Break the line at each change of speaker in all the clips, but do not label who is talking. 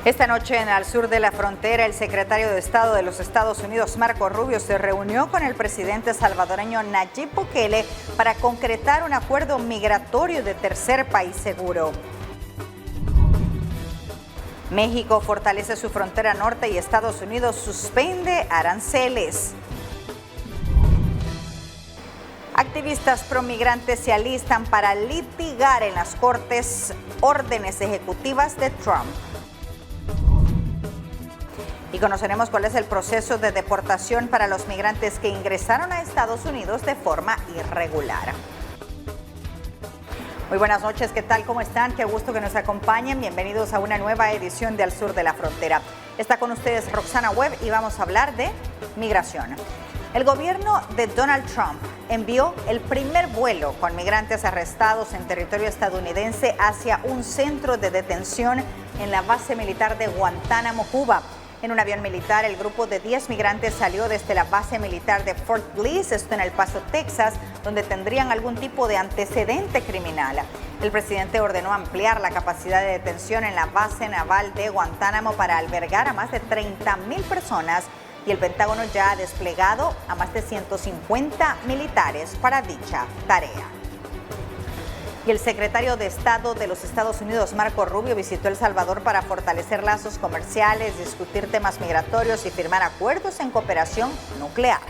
Esta noche al sur de la frontera, el secretario de Estado de los Estados Unidos, Marco Rubio, se reunió con el presidente salvadoreño Nayib Bukele para concretar un acuerdo migratorio de tercer país seguro. México fortalece su frontera norte y Estados Unidos suspende aranceles. Activistas promigrantes se alistan para litigar en las cortes órdenes ejecutivas de Trump. Y conoceremos cuál es el proceso de deportación para los migrantes que ingresaron a Estados Unidos de forma irregular. Muy buenas noches, ¿qué tal? ¿Cómo están? Qué gusto que nos acompañen. Bienvenidos a una nueva edición de Al Sur de la Frontera. Está con ustedes Roxana Webb y vamos a hablar de migración. El gobierno de Donald Trump envió el primer vuelo con migrantes arrestados en territorio estadounidense hacia un centro de detención en la base militar de Guantánamo, Cuba. En un avión militar, el grupo de 10 migrantes salió desde la base militar de Fort Bliss, esto en El Paso, Texas, donde tendrían algún tipo de antecedente criminal. El presidente ordenó ampliar la capacidad de detención en la base naval de Guantánamo para albergar a más de 30,000 personas y el Pentágono ya ha desplegado a más de 150 militares para dicha tarea. Y el secretario de Estado de los Estados Unidos, Marco Rubio, visitó El Salvador para fortalecer lazos comerciales, discutir temas migratorios y firmar acuerdos en cooperación nuclear.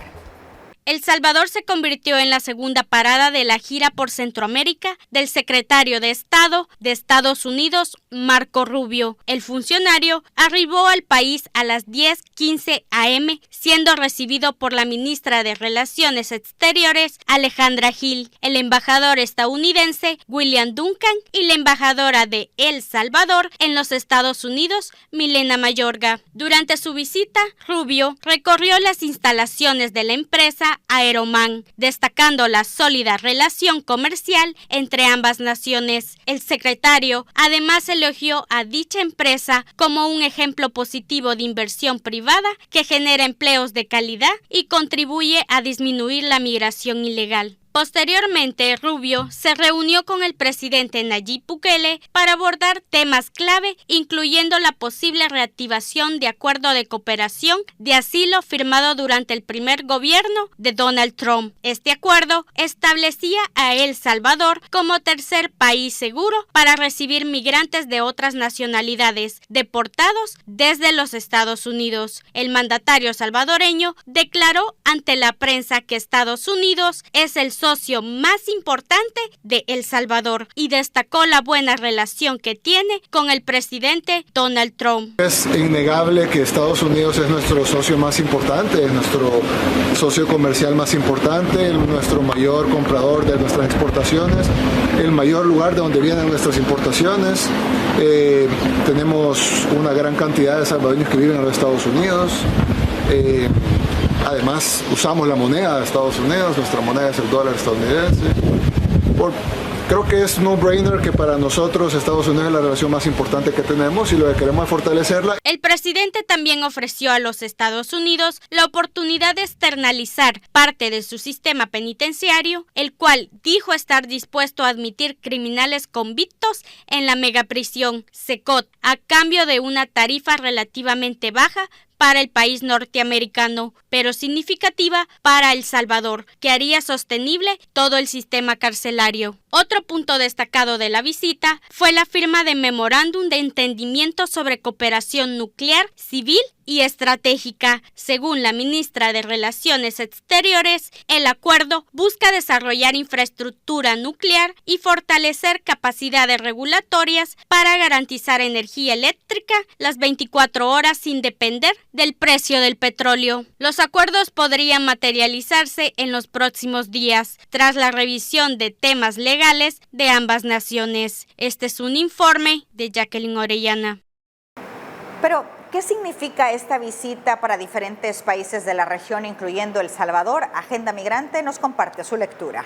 El Salvador se convirtió en la segunda parada de la gira por Centroamérica del secretario de Estado de Estados Unidos, Marco Rubio. El funcionario arribó al país a las 10:15 a.m., siendo recibido por la ministra de Relaciones Exteriores, Alejandra Gil, el embajador estadounidense, William Duncan, y la embajadora de El Salvador en los Estados Unidos, Milena Mayorga. Durante su visita, Rubio recorrió las instalaciones de la empresa Aeroman, destacando la sólida relación comercial entre ambas naciones. El secretario además elogió a dicha empresa como un ejemplo positivo de inversión privada que genera empleos de calidad y contribuye a disminuir la migración ilegal. Posteriormente, Rubio se reunió con el presidente Nayib Bukele para abordar temas clave, incluyendo la posible reactivación de acuerdo de cooperación de asilo firmado durante el primer gobierno de Donald Trump. Este acuerdo establecía a El Salvador como tercer país seguro para recibir migrantes de otras nacionalidades deportados desde los Estados Unidos. El mandatario salvadoreño declaró ante la prensa que Estados Unidos es el socio más importante de El Salvador y destacó la buena relación que tiene con el presidente Donald Trump.
Es innegable que Estados Unidos es nuestro socio más importante, es nuestro socio comercial más importante, nuestro mayor comprador de nuestras exportaciones, el mayor lugar de donde vienen nuestras importaciones. Tenemos una gran cantidad de salvadoreños que viven en los Estados Unidos. Además, usamos la moneda de Estados Unidos, nuestra moneda es el dólar estadounidense. Creo que es no-brainer que para nosotros Estados Unidos es la relación más importante que tenemos y lo que queremos es fortalecerla.
El presidente también ofreció a los Estados Unidos la oportunidad de externalizar parte de su sistema penitenciario, el cual dijo estar dispuesto a admitir criminales convictos en la megaprisión SECOT a cambio de una tarifa relativamente baja para el país norteamericano, pero significativa para El Salvador, que haría sostenible todo el sistema carcelario. Otro punto destacado de la visita fue la firma de memorándum de entendimiento sobre cooperación nuclear, civil y estratégica. Según la ministra de Relaciones Exteriores, el acuerdo busca desarrollar infraestructura nuclear y fortalecer capacidades regulatorias para garantizar energía eléctrica las 24 horas sin depender del precio del petróleo. Los acuerdos podrían materializarse en los próximos días, tras la revisión de temas legales de ambas naciones. Este es un informe de Jacqueline Orellana.
Pero, ¿qué significa esta visita para diferentes países de la región, incluyendo El Salvador? Agenda Migrante nos comparte su lectura.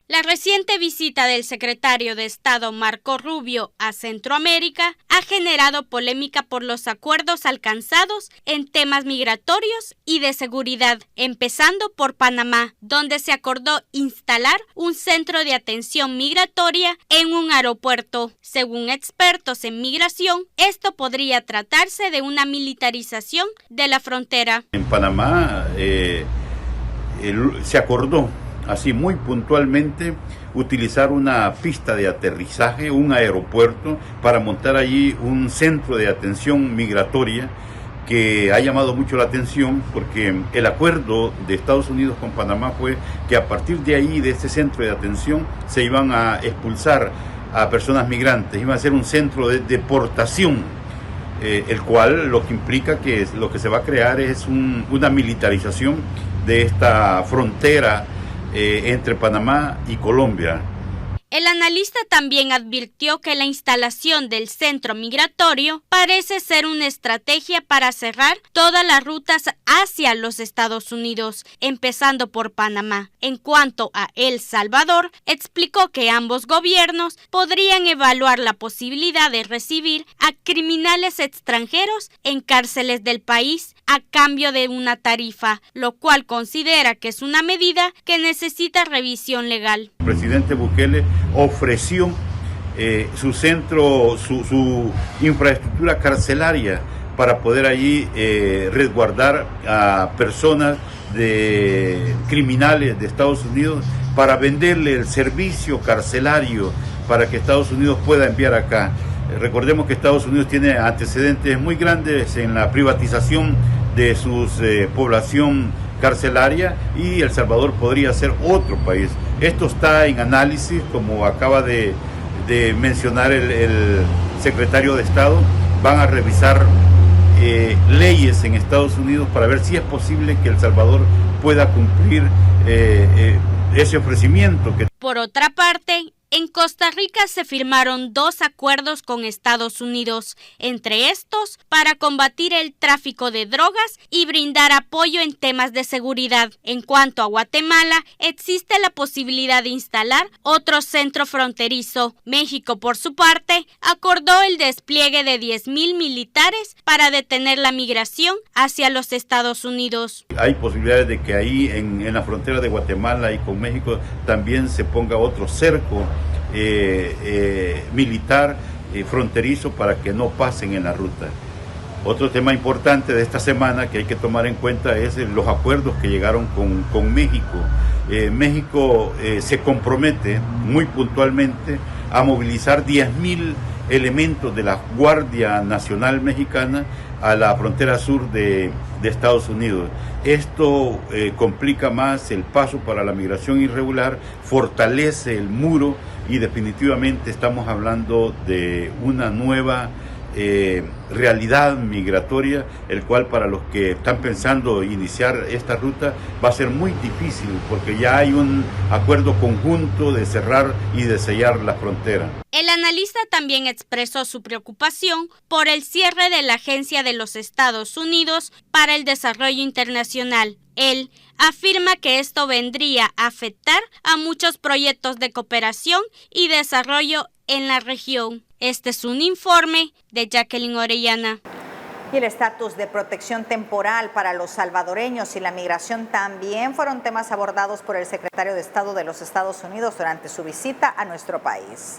La reciente visita del secretario de Estado Marco Rubio a Centroamérica ha generado polémica por los acuerdos alcanzados en temas migratorios y de seguridad, empezando por Panamá, donde se acordó instalar un centro de atención migratoria en un aeropuerto. Según expertos en migración, esto podría tratarse de una militarización de la frontera.
En Panamá se acordó así muy puntualmente utilizar una pista de aterrizaje, un aeropuerto, para montar allí un centro de atención migratoria que ha llamado mucho la atención porque el acuerdo de Estados Unidos con Panamá fue que a partir de ahí, de este centro de atención, se iban a expulsar a personas migrantes, iba a ser un centro de deportación, el cual lo que implica que lo que se va a crear es una militarización de esta frontera entre Panamá y Colombia.
El analista también advirtió que la instalación del centro migratorio parece ser una estrategia para cerrar todas las rutas hacia los Estados Unidos, empezando por Panamá. En cuanto a El Salvador, explicó que ambos gobiernos podrían evaluar la posibilidad de recibir a criminales extranjeros en cárceles del país a cambio de una tarifa, lo cual considera que es una medida que necesita revisión legal.
El presidente Bukele ofreció su centro, su infraestructura carcelaria para poder allí resguardar a personas criminales de Estados Unidos, para venderle el servicio carcelario para que Estados Unidos pueda enviar acá. Recordemos que Estados Unidos tiene antecedentes muy grandes en la privatización de su población carcelaria y El Salvador podría ser otro país. Esto está en análisis, como acaba de mencionar el secretario de Estado. Van a revisar leyes en Estados Unidos para ver si es posible que El Salvador pueda cumplir ese ofrecimiento.
Por otra parte, en Costa Rica se firmaron 2 acuerdos con Estados Unidos, entre estos para combatir el tráfico de drogas y brindar apoyo en temas de seguridad. En cuanto a Guatemala, existe la posibilidad de instalar otro centro fronterizo. México, por su parte, acordó el despliegue de 10,000 militares para detener la migración hacia los Estados Unidos.
Hay posibilidades de que ahí en la frontera de Guatemala y con México también se ponga otro cerco militar fronterizo para que no pasen en la ruta. Otro tema importante de esta semana que hay que tomar en cuenta es los acuerdos que llegaron con México. México se compromete muy puntualmente a movilizar 10,000 elementos de la Guardia Nacional Mexicana a la frontera sur de Estados Unidos. Esto complica más el paso para la migración irregular, fortalece el muro y definitivamente estamos hablando de una nueva realidad migratoria, el cual para los que están pensando iniciar esta ruta va a ser muy difícil porque ya hay un acuerdo conjunto de cerrar y de sellar la frontera.
El analista también expresó su preocupación por el cierre de la Agencia de los Estados Unidos para el Desarrollo Internacional. Él afirma que esto vendría a afectar a muchos proyectos de cooperación y desarrollo en la región. Este es un informe de Jacqueline Orellana.
Y el estatus de protección temporal para los salvadoreños y la migración también fueron temas abordados por el secretario de Estado de los Estados Unidos durante su visita a nuestro país.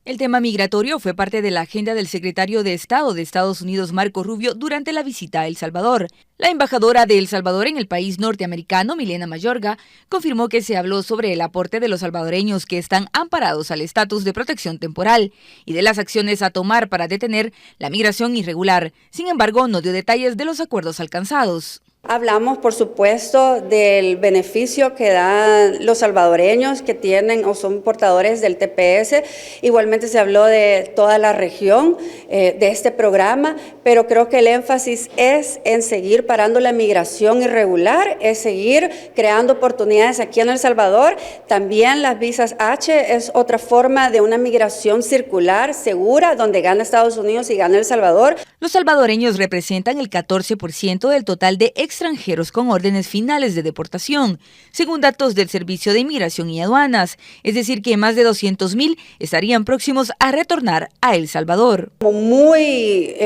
El tema migratorio fue parte de la agenda del secretario de Estado de Estados Unidos, Marco Rubio, durante la visita a El Salvador. La embajadora de El Salvador en el país norteamericano, Milena Mayorga, confirmó que se habló sobre el aporte de los salvadoreños que están amparados al estatus de protección temporal y de las acciones a tomar para detener la migración irregular. Sin embargo, no dio detalles de los acuerdos alcanzados.
Hablamos, por supuesto, del beneficio que dan los salvadoreños que tienen o son portadores del TPS. Igualmente se habló de toda la región de este programa, pero creo que el énfasis es en seguir parando la migración irregular, es seguir creando oportunidades aquí en El Salvador. También las visas H es otra forma de una migración circular, segura, donde gana Estados Unidos y gana El Salvador.
Los salvadoreños representan el 14% del total de extranjeros con órdenes finales de deportación, según datos del Servicio de Inmigración y Aduanas, es decir que más de 200,000 estarían próximos a retornar a El Salvador.
Muy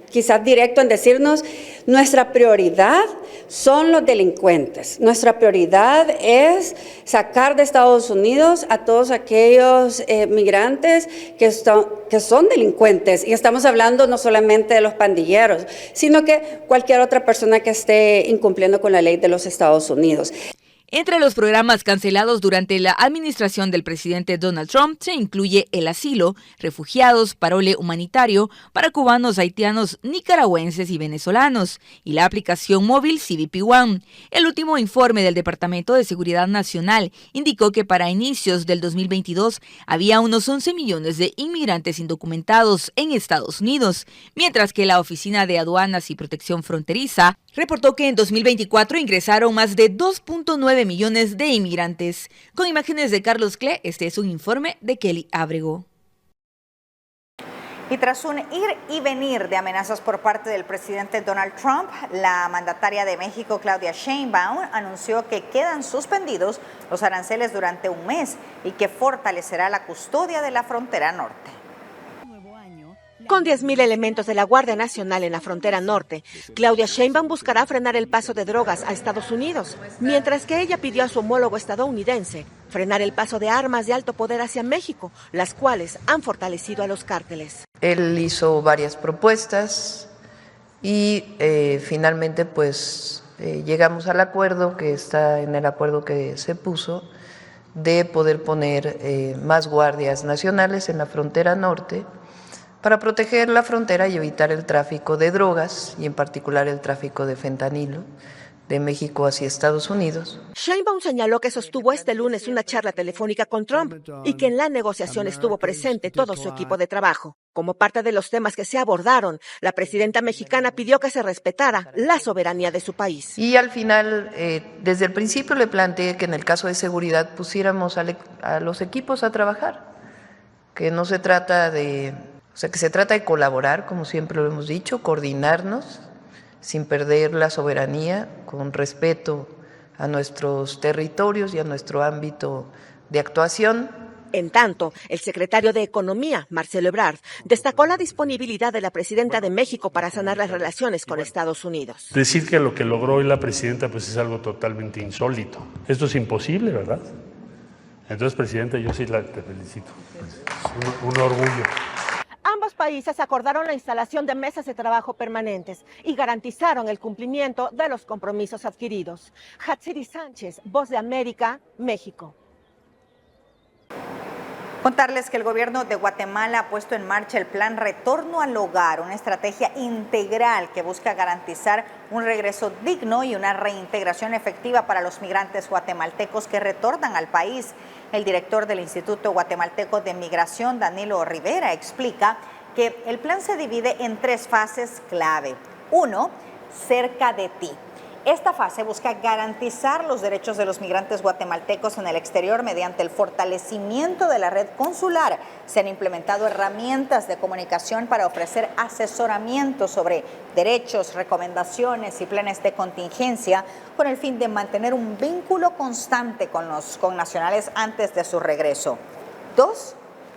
quizás directo en decirnos, nuestra prioridad son los delincuentes. Nuestra prioridad es sacar de Estados Unidos a todos aquellos migrantes que son delincuentes. Y estamos hablando no solamente de los pandilleros, sino que cualquier otra persona que esté incumpliendo con la ley de los Estados Unidos.
Entre los programas cancelados durante la administración del presidente Donald Trump se incluye el asilo, refugiados, parole humanitario para cubanos, haitianos, nicaragüenses y venezolanos, y la aplicación móvil CBP One. El último informe del Departamento de Seguridad Nacional indicó que para inicios del 2022 había unos 11 millones de inmigrantes indocumentados en Estados Unidos, mientras que la Oficina de Aduanas y Protección Fronteriza reportó que en 2024 ingresaron más de 2.9 millones de inmigrantes. Con imágenes de Carlos Cle, este es un informe de Kelly Ábrego.
Y tras un ir y venir de amenazas por parte del presidente Donald Trump, la mandataria de México, Claudia Sheinbaum, anunció que quedan suspendidos los aranceles durante un mes y que fortalecerá la custodia de la frontera norte.
Con 10,000 elementos de la Guardia Nacional en la frontera norte, Claudia Sheinbaum buscará frenar el paso de drogas a Estados Unidos, mientras que ella pidió a su homólogo estadounidense frenar el paso de armas de alto poder hacia México, las cuales han fortalecido a los cárteles.
Él hizo varias propuestas y finalmente llegamos al acuerdo que está en el acuerdo que se puso de poder poner más guardias nacionales en la frontera norte para proteger la frontera y evitar el tráfico de drogas, y en particular el tráfico de fentanilo, de México hacia Estados Unidos.
Sheinbaum señaló que sostuvo este lunes una charla telefónica con Trump y que en la negociación estuvo presente todo su equipo de trabajo. Como parte de los temas que se abordaron, la presidenta mexicana pidió que se respetara la soberanía de su país.
Y al final, desde el principio le planteé que en el caso de seguridad pusiéramos a los equipos a trabajar, que no se trata de... que se trata de colaborar, como siempre lo hemos dicho, coordinarnos sin perder la soberanía, con respeto a nuestros territorios y a nuestro ámbito de actuación.
En tanto, el secretario de Economía, Marcelo Ebrard, destacó la disponibilidad de la presidenta de México para sanar las relaciones con Estados Unidos.
Decir que lo que logró hoy la presidenta es algo totalmente insólito. Esto es imposible, ¿verdad? Entonces, presidenta, yo sí te felicito. Es un orgullo.
Ambos países acordaron la instalación de mesas de trabajo permanentes y garantizaron el cumplimiento de los compromisos adquiridos. Hatsiri Sánchez, Voz de América, México.
Contarles que el gobierno de Guatemala ha puesto en marcha el plan Retorno al Hogar, una estrategia integral que busca garantizar un regreso digno y una reintegración efectiva para los migrantes guatemaltecos que retornan al país. El director del Instituto Guatemalteco de Migración, Danilo Rivera, explica que el plan se divide en 3 fases clave. 1, cerca de ti. Esta fase busca garantizar los derechos de los migrantes guatemaltecos en el exterior mediante el fortalecimiento de la red consular. Se han implementado herramientas de comunicación para ofrecer asesoramiento sobre derechos, recomendaciones y planes de contingencia con el fin de mantener un vínculo constante con los connacionales antes de su regreso. 2,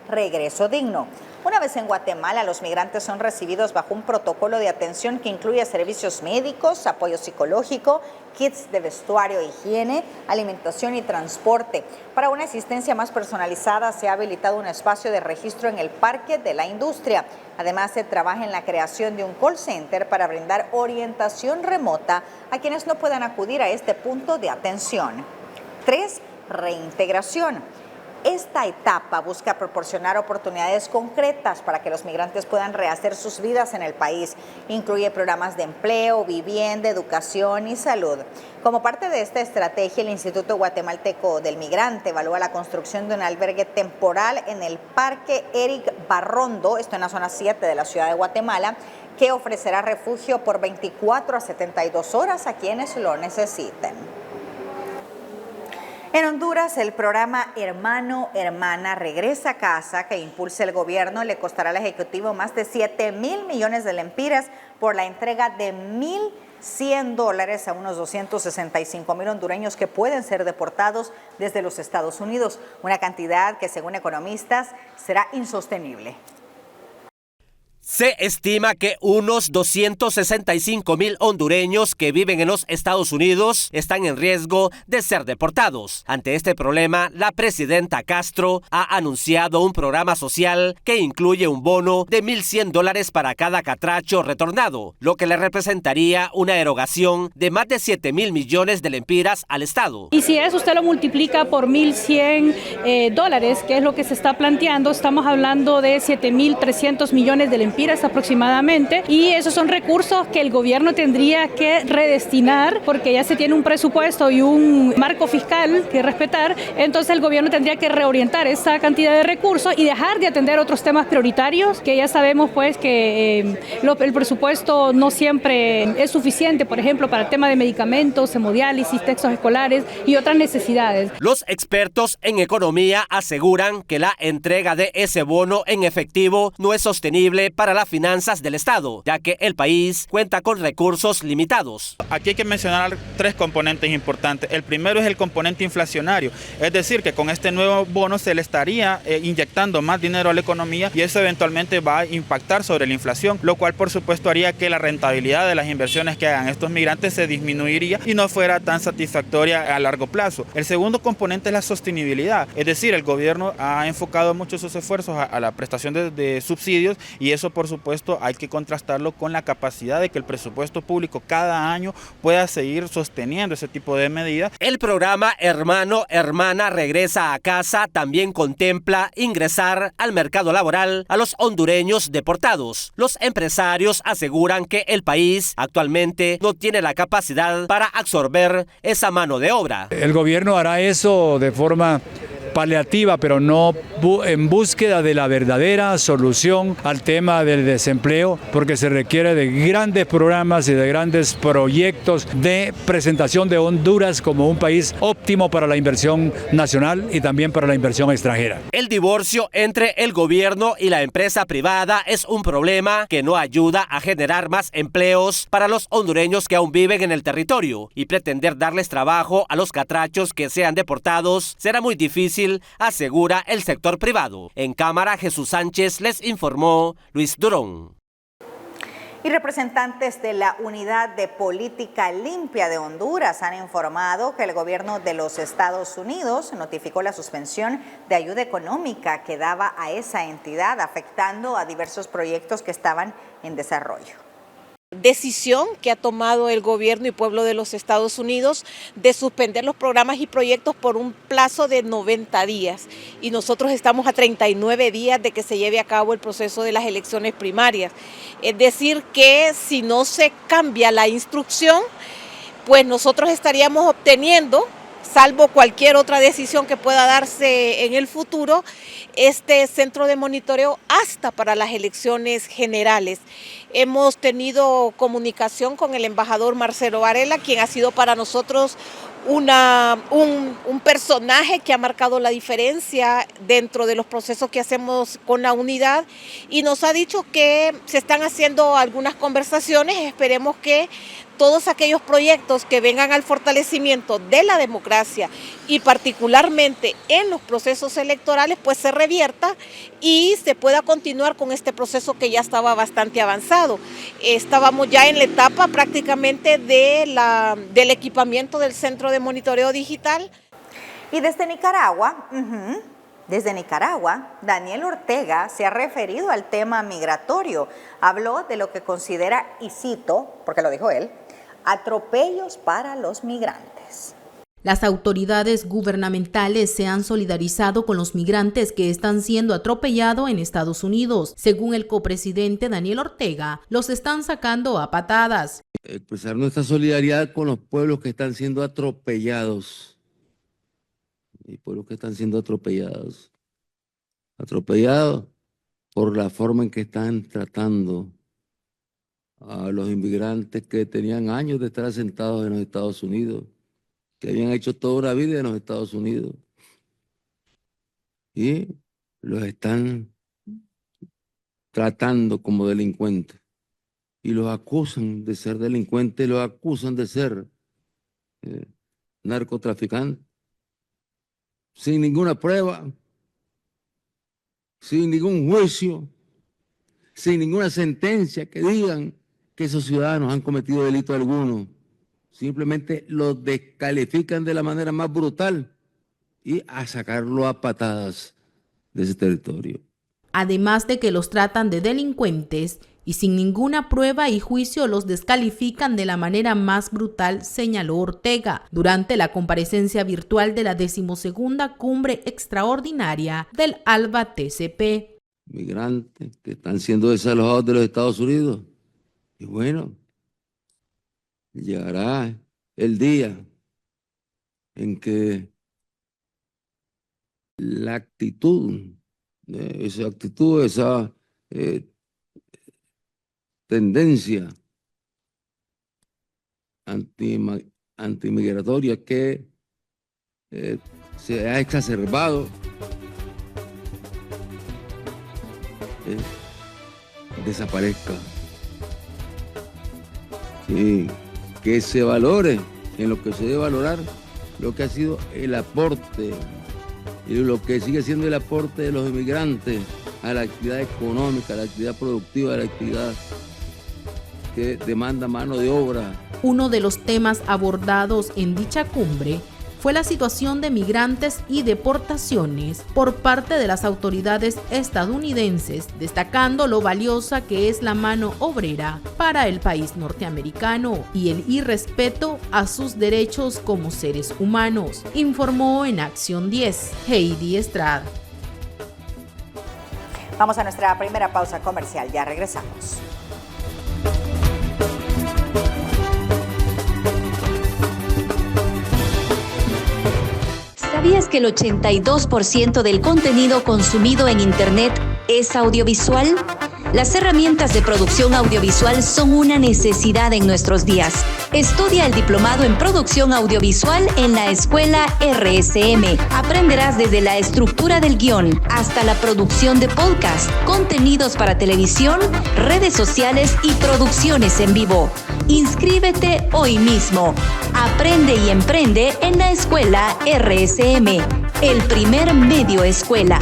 regreso digno. Una vez en Guatemala, los migrantes son recibidos bajo un protocolo de atención que incluye servicios médicos, apoyo psicológico, kits de vestuario e higiene, alimentación y transporte. Para una asistencia más personalizada, se ha habilitado un espacio de registro en el Parque de la Industria. Además, se trabaja en la creación de un call center para brindar orientación remota a quienes no puedan acudir a este punto de atención. 3, reintegración. Esta etapa busca proporcionar oportunidades concretas para que los migrantes puedan rehacer sus vidas en el país. Incluye programas de empleo, vivienda, educación y salud. Como parte de esta estrategia, el Instituto Guatemalteco del Migrante evalúa la construcción de un albergue temporal en el Parque Eric Barrondo, esto en la zona 7 de la ciudad de Guatemala, que ofrecerá refugio por 24 a 72 horas a quienes lo necesiten. En Honduras, el programa Hermano, Hermana Regresa a Casa que impulsa el gobierno le costará al Ejecutivo más de 7.000 millones de lempiras por la entrega de $1.100 a unos 265.000 hondureños que pueden ser deportados desde los Estados Unidos, una cantidad que según economistas será insostenible.
Se estima que unos 265.000 hondureños que viven en los Estados Unidos están en riesgo de ser deportados. Ante este problema, la presidenta Castro ha anunciado un programa social que incluye un bono de $1.100 para cada catracho retornado, lo que le representaría una erogación de más de 7.000 millones de lempiras al Estado.
Y si eso usted lo multiplica por $1.100, que es lo que se está planteando, estamos hablando de 7.300 millones de lempiras aproximadamente, y esos son recursos que el gobierno tendría que redestinar porque ya se tiene un presupuesto y un marco fiscal que respetar. Entonces el gobierno tendría que reorientar esa cantidad de recursos y dejar de atender otros temas prioritarios que ya sabemos pues que el presupuesto no siempre es suficiente, por ejemplo para el tema de medicamentos, hemodiálisis, textos escolares y otras necesidades.
Los expertos en economía aseguran que la entrega de ese bono en efectivo no es sostenible para las finanzas del Estado, ya que el país cuenta con recursos limitados.
Aquí hay que mencionar 3 componentes importantes. El primero es el componente inflacionario, es decir, que con este nuevo bono se le estaría inyectando más dinero a la economía y eso eventualmente va a impactar sobre la inflación, lo cual por supuesto haría que la rentabilidad de las inversiones que hagan estos migrantes se disminuiría y no fuera tan satisfactoria a largo plazo. El segundo componente es la sostenibilidad, es decir, el gobierno ha enfocado mucho sus esfuerzos a la prestación de subsidios y eso por supuesto hay que contrastarlo con la capacidad de que el presupuesto público cada año pueda seguir sosteniendo ese tipo de medidas.
El programa Hermano, Hermana Regresa a Casa también contempla ingresar al mercado laboral a los hondureños deportados. Los empresarios aseguran que el país actualmente no tiene la capacidad para absorber esa mano de obra.
El gobierno hará eso de forma paliativa, pero no en búsqueda de la verdadera solución al tema del desempleo, porque se requiere de grandes programas y de grandes proyectos de presentación de Honduras como un país óptimo para la inversión nacional y también para la inversión extranjera.
El divorcio entre el gobierno y la empresa privada es un problema que no ayuda a generar más empleos para los hondureños que aún viven en el territorio, y pretender darles trabajo a los catrachos que sean deportados será muy difícil, asegura el sector privado. En cámara, Jesús Sánchez les informó Luis Durón.
Y representantes de la Unidad de Política Limpia de Honduras han informado que el gobierno de los Estados Unidos notificó la suspensión de ayuda económica que daba a esa entidad, afectando a diversos proyectos que estaban en desarrollo.
Decisión que ha tomado el gobierno y pueblo de los Estados Unidos de suspender los programas y proyectos por un plazo de 90 días. Y nosotros estamos a 39 días de que se lleve a cabo el proceso de las elecciones primarias. Es decir, que si no se cambia la instrucción, pues nosotros estaríamos obteniendo, salvo cualquier otra decisión que pueda darse en el futuro, este centro de monitoreo hasta para las elecciones generales. Hemos tenido comunicación con el embajador Marcelo Varela, quien ha sido para nosotros un personaje que ha marcado la diferencia dentro de los procesos que hacemos con la unidad, y nos ha dicho que se están haciendo algunas conversaciones. Esperemos que todos aquellos proyectos que vengan al fortalecimiento de la democracia y particularmente en los procesos electorales pues se revierta y se pueda continuar con este proceso que ya estaba bastante avanzado. Estábamos ya en la etapa prácticamente del equipamiento del centro de monitoreo digital.
Y desde Nicaragua, Daniel Ortega se ha referido al tema migratorio. Habló de lo que considera, y cito, porque lo dijo él, atropellos para los migrantes.
Las autoridades gubernamentales se han solidarizado con los migrantes que están siendo atropellados en Estados Unidos. Según el copresidente Daniel Ortega, los están sacando a patadas.
Expresar nuestra solidaridad con los pueblos que están siendo atropellados. Y pueblos que están siendo atropellados por la forma en que están tratando a los inmigrantes que tenían años de estar asentados en los Estados Unidos, que habían hecho toda una vida en los Estados Unidos y los están tratando como delincuentes y los acusan de ser delincuentes, los acusan de ser narcotraficantes, sin ninguna prueba, sin ningún juicio, sin ninguna sentencia que digan que esos ciudadanos han cometido delito alguno. Simplemente los descalifican de la manera más brutal y a sacarlo a patadas de ese territorio.
Además de que los tratan de delincuentes y sin ninguna prueba y juicio los descalifican de la manera más brutal, señaló Ortega durante la comparecencia virtual de la 12ª Cumbre Extraordinaria del ALBA TCP.
Migrantes que están siendo desalojados de los Estados Unidos. Y bueno, llegará el día en que la actitud, esa tendencia antimigratoria que se ha exacerbado, desaparezca. Y que se valore en lo que se debe valorar lo que ha sido el aporte y lo que sigue siendo el aporte de los inmigrantes a la actividad económica, a la actividad productiva, a la actividad que demanda mano de obra.
Uno de los temas abordados en dicha cumbre fue la situación de migrantes y deportaciones por parte de las autoridades estadounidenses, destacando lo valiosa que es la mano obrera para el país norteamericano y el irrespeto a sus derechos como seres humanos, informó en Acción 10, Heidi Estrada.
Vamos a nuestra primera pausa comercial, ya regresamos.
¿Sabías que el 82% del contenido consumido en Internet es audiovisual? Las herramientas de producción audiovisual son una necesidad en nuestros días. Estudia el diplomado en producción audiovisual en la escuela RSM. Aprenderás desde la estructura del guión hasta la producción de podcast, contenidos para televisión, redes sociales y producciones en vivo. Inscríbete hoy mismo. Aprende y emprende en la escuela RSM, el primer medio escuela.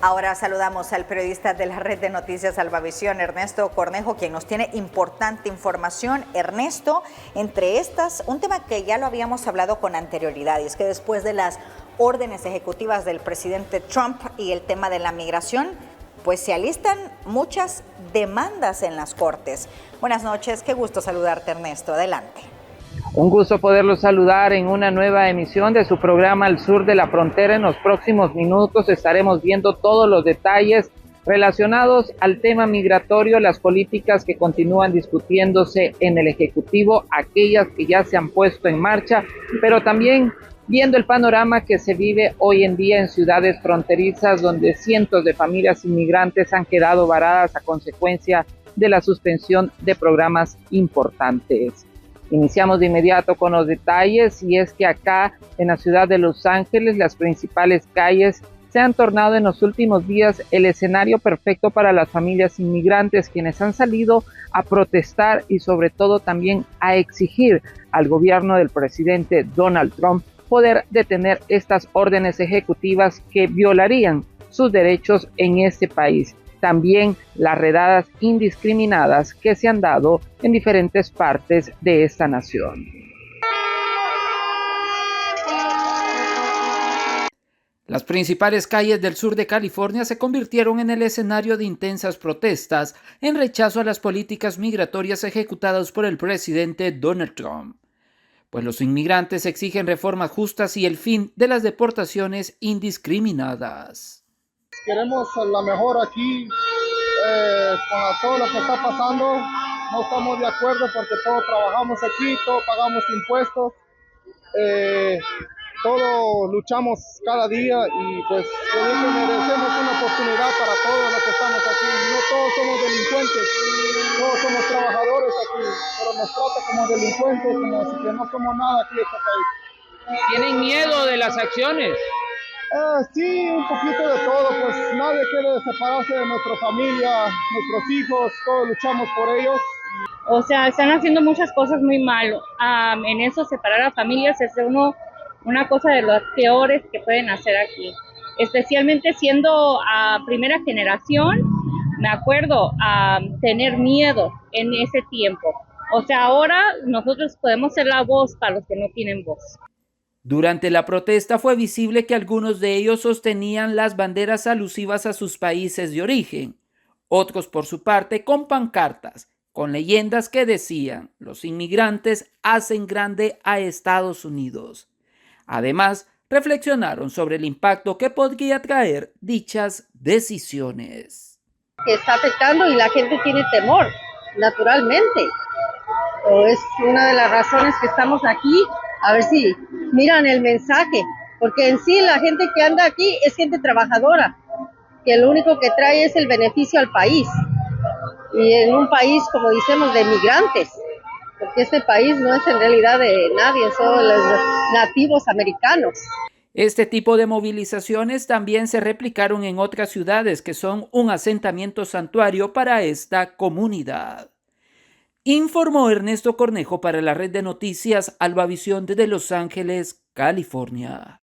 Ahora saludamos al periodista de la red de noticias Albavisión, Ernesto Cornejo, quien nos tiene importante información. Ernesto, entre estas, un tema que ya lo habíamos hablado con anterioridad, y es que después de las órdenes ejecutivas del presidente Trump y el tema de la migración, pues se alistan muchas demandas en las cortes. Buenas noches, qué gusto saludarte, Ernesto. Adelante.
Un gusto poderlos saludar en una nueva emisión de su programa Al Sur de la Frontera. En los próximos minutos estaremos viendo todos los detalles relacionados al tema migratorio, las políticas que continúan discutiéndose en el Ejecutivo, aquellas que ya se han puesto en marcha, pero también viendo el panorama que se vive hoy en día en ciudades fronterizas, donde cientos de familias inmigrantes han quedado varadas a consecuencia de la suspensión de programas importantes. Iniciamos de inmediato con los detalles, y es que acá en la ciudad de Los Ángeles las principales calles se han tornado en los últimos días el escenario perfecto para las familias inmigrantes, quienes han salido a protestar y sobre todo también a exigir al gobierno del presidente Donald Trump poder detener estas órdenes ejecutivas que violarían sus derechos en este país. También las redadas indiscriminadas que se han dado en diferentes partes de esta nación. Las principales calles del sur de California se convirtieron en el escenario de intensas protestas en rechazo a las políticas migratorias ejecutadas por el presidente Donald Trump, pues los inmigrantes exigen reformas justas y el fin de las deportaciones indiscriminadas.
Queremos la mejor aquí, con todo lo que está pasando. No estamos de acuerdo porque todos trabajamos aquí, todos pagamos impuestos. todos luchamos cada día y pues yo digo que merecemos una oportunidad para todos los que estamos aquí. No todos somos delincuentes, todos somos trabajadores aquí, pero nos trata como delincuentes, como si que no somos nada aquí en este país.
¿Tienen miedo de las acciones?
Sí, un poquito de todo, pues nadie quiere separarse de nuestra familia, nuestros hijos, todos luchamos por ellos.
O sea, están haciendo muchas cosas muy mal. En eso separar a familias es una cosa de las peores que pueden hacer aquí. Especialmente siendo primera generación, me acuerdo tener miedo en ese tiempo. O sea, ahora nosotros podemos ser la voz para los que no tienen voz.
Durante la protesta fue visible que algunos de ellos sostenían las banderas alusivas a sus países de origen. Otros, por su parte, con pancartas, con leyendas que decían: los inmigrantes hacen grande a Estados Unidos. Además, reflexionaron sobre el impacto que podría traer dichas decisiones.
Que está afectando y la gente tiene temor, naturalmente. Es una de las razones que estamos aquí, a ver si miran el mensaje, porque en sí la gente que anda aquí es gente trabajadora, que lo único que trae es el beneficio al país. Y en un país, como decimos, de migrantes, porque este país no es en realidad de nadie, son los nativos americanos.
Este tipo de movilizaciones también se replicaron en otras ciudades que son un asentamiento santuario para esta comunidad. Informó Ernesto Cornejo para la red de noticias Albavisión desde Los Ángeles, California.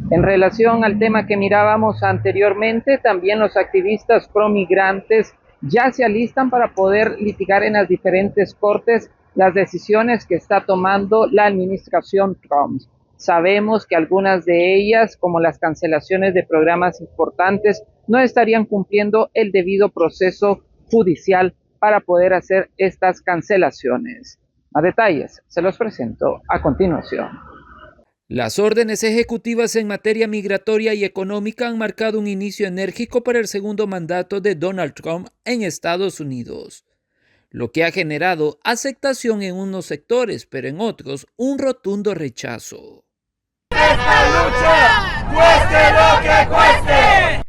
En relación al tema que mirábamos anteriormente, también los activistas promigrantes ya se alistan para poder litigar en las diferentes cortes las decisiones que está tomando la administración Trump. Sabemos que algunas de ellas, como las cancelaciones de programas importantes, no estarían cumpliendo el debido proceso judicial para poder hacer estas cancelaciones. Más detalles se los presento a continuación. Las órdenes ejecutivas en materia migratoria y económica han marcado un inicio enérgico para el segundo mandato de Donald Trump en Estados Unidos, lo que ha generado aceptación en unos sectores, pero en otros un rotundo rechazo. ¡Esta lucha, cueste lo que cueste!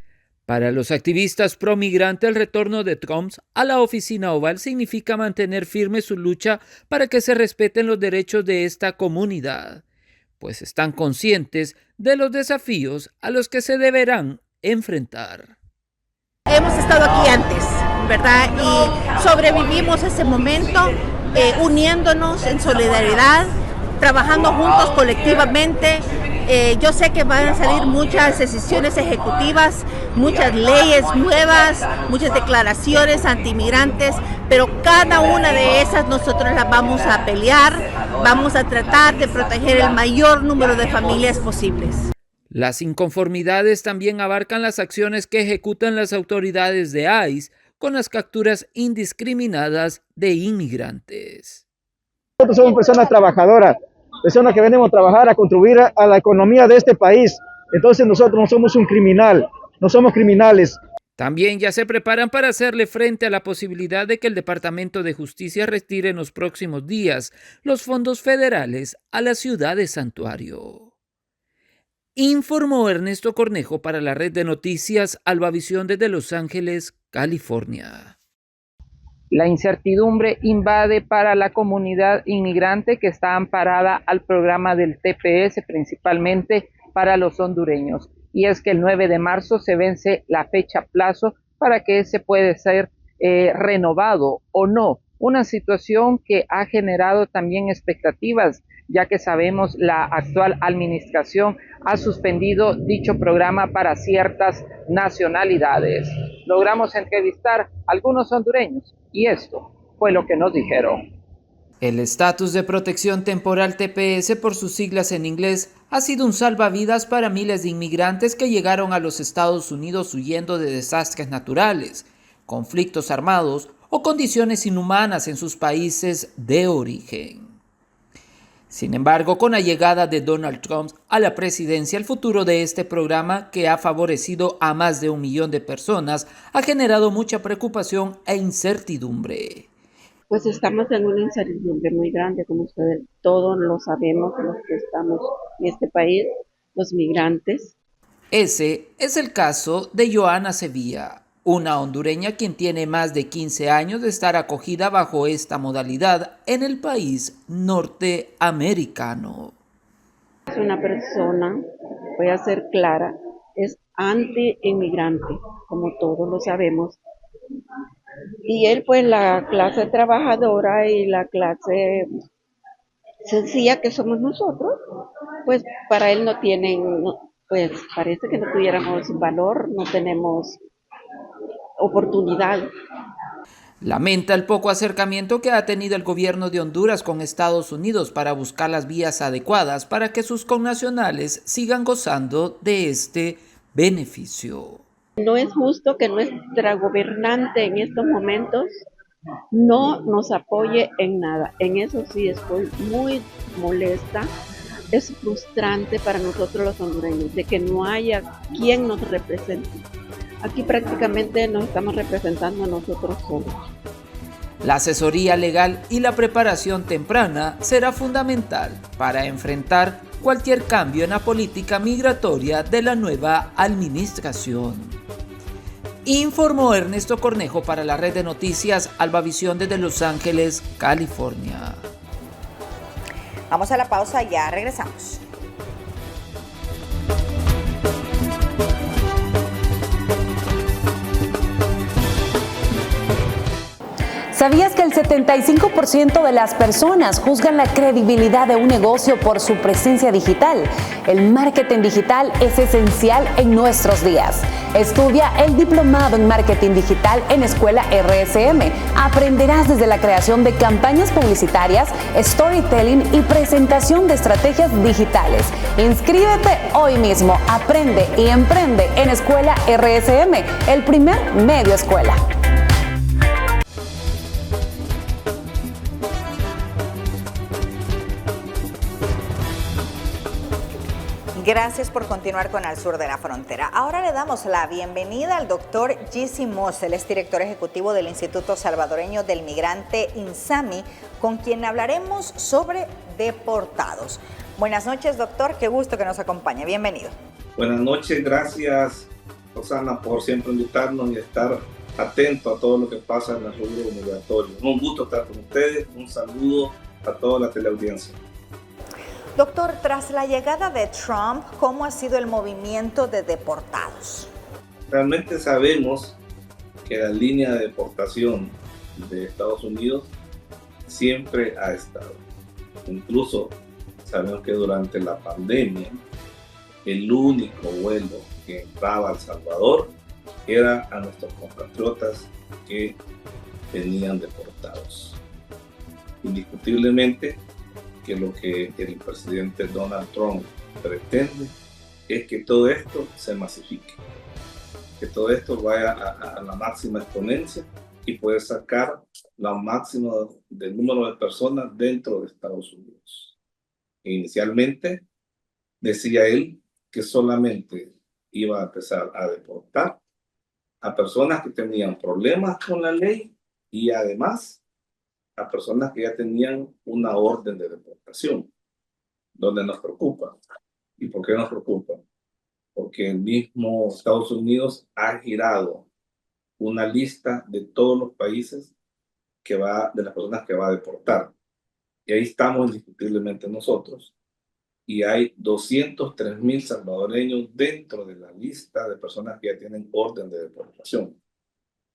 Para los activistas pro-migrante, el retorno de Trump a la oficina oval significa mantener firme su lucha para que se respeten los derechos de esta comunidad, pues están conscientes de los desafíos a los que se deberán enfrentar.
Hemos estado aquí antes, ¿verdad? Y sobrevivimos ese momento uniéndonos en solidaridad, trabajando juntos colectivamente. Yo sé que van a salir muchas decisiones ejecutivas, muchas leyes nuevas, muchas declaraciones antimigrantes, pero cada una de esas nosotros las vamos a pelear, vamos a tratar de proteger el mayor número de familias posibles.
Las inconformidades también abarcan las acciones que ejecutan las autoridades de ICE con las capturas indiscriminadas de inmigrantes.
Nosotros somos personas trabajadoras, personas que venimos a trabajar, a contribuir a la economía de este país. Entonces nosotros no somos un criminal, no somos criminales.
También ya se preparan para hacerle frente a la posibilidad de que el Departamento de Justicia retire en los próximos días los fondos federales a la ciudad de Santuario. Informó Ernesto Cornejo para la red de noticias Albavisión desde Los Ángeles, California. La incertidumbre invade para la comunidad inmigrante que está amparada al programa del TPS, principalmente para los hondureños. Y es que el 9 de marzo se vence la fecha plazo para que ese puede ser renovado o no. Una situación que ha generado también expectativas, ya que sabemos la actual administración ha suspendido dicho programa para ciertas nacionalidades. Logramos entrevistar a algunos hondureños y esto fue lo que nos dijeron. El estatus de protección temporal TPS, por sus siglas en inglés, ha sido un salvavidas para miles de inmigrantes que llegaron a los Estados Unidos huyendo de desastres naturales, conflictos armados o condiciones inhumanas en sus países de origen. Sin embargo, con la llegada de Donald Trump a la presidencia, el futuro de este programa, que ha favorecido a más de 1 millón de personas, ha generado mucha preocupación e incertidumbre.
Pues estamos en una incertidumbre muy grande, como ustedes todos lo sabemos, los que estamos en este país, los migrantes.
Ese es el caso de Joana Sevilla, una hondureña quien tiene más de 15 años de estar acogida bajo esta modalidad en el país norteamericano.
Es una persona, voy a ser clara, es anti-inmigrante, como todos lo sabemos. Y él, pues la clase trabajadora y la clase sencilla que somos nosotros, pues para él no tienen, pues parece que no tuviéramos valor, no tenemos oportunidad.
Lamenta el poco acercamiento que ha tenido el gobierno de Honduras con Estados Unidos para buscar las vías adecuadas para que sus connacionales sigan gozando de este beneficio.
No es justo que nuestra gobernante en estos momentos no nos apoye en nada. En eso sí estoy muy molesta. Es frustrante para nosotros los hondureños de que no haya quien nos represente. Aquí prácticamente nos estamos representando a nosotros solos.
La asesoría legal y la preparación temprana será fundamental para enfrentar cualquier cambio en la política migratoria de la nueva administración. Informó Ernesto Cornejo para la red de noticias Albavisión desde Los Ángeles, California.
Vamos a la pausa, ya regresamos.
¿Sabías que el 75% de las personas juzgan la credibilidad de un negocio por su presencia digital? El marketing digital es esencial en nuestros días. Estudia el diplomado en marketing digital en Escuela RSM. Aprenderás desde la creación de campañas publicitarias, storytelling y presentación de estrategias digitales. Inscríbete hoy mismo. Aprende y emprende en Escuela RSM, el primer medio escuela.
Gracias por continuar con Al Sur de la Frontera. Ahora le damos la bienvenida al doctor Gissi Moss, él es director ejecutivo del Instituto Salvadoreño del Migrante INSAMI, con quien hablaremos sobre deportados. Buenas noches, doctor, qué gusto que nos acompañe, bienvenido.
Buenas noches, gracias, Rosana, por siempre invitarnos y estar atento a todo lo que pasa en el rubro migratorio. Un gusto estar con ustedes, un saludo a toda la teleaudiencia.
Doctor, tras la llegada de Trump, ¿cómo ha sido el movimiento de deportados?
Realmente sabemos que la línea de deportación de Estados Unidos siempre ha estado. Incluso sabemos que durante la pandemia, el único vuelo que entraba a El Salvador era a nuestros compatriotas que venían deportados. Indiscutiblemente, que lo que el presidente Donald Trump pretende es que todo esto se masifique, que todo esto vaya a la máxima exponencia y poder sacar la máxima del número de personas dentro de Estados Unidos. Inicialmente decía él que solamente iba a empezar a deportar a personas que tenían problemas con la ley y además a personas que ya tenían una orden de deportación, donde nos preocupa. ¿Y por qué nos preocupa? Porque el mismo Estados Unidos ha girado una lista de todos los países de las personas que va a deportar. Y ahí estamos indiscutiblemente nosotros. Y hay 203,000 salvadoreños dentro de la lista de personas que ya tienen orden de deportación.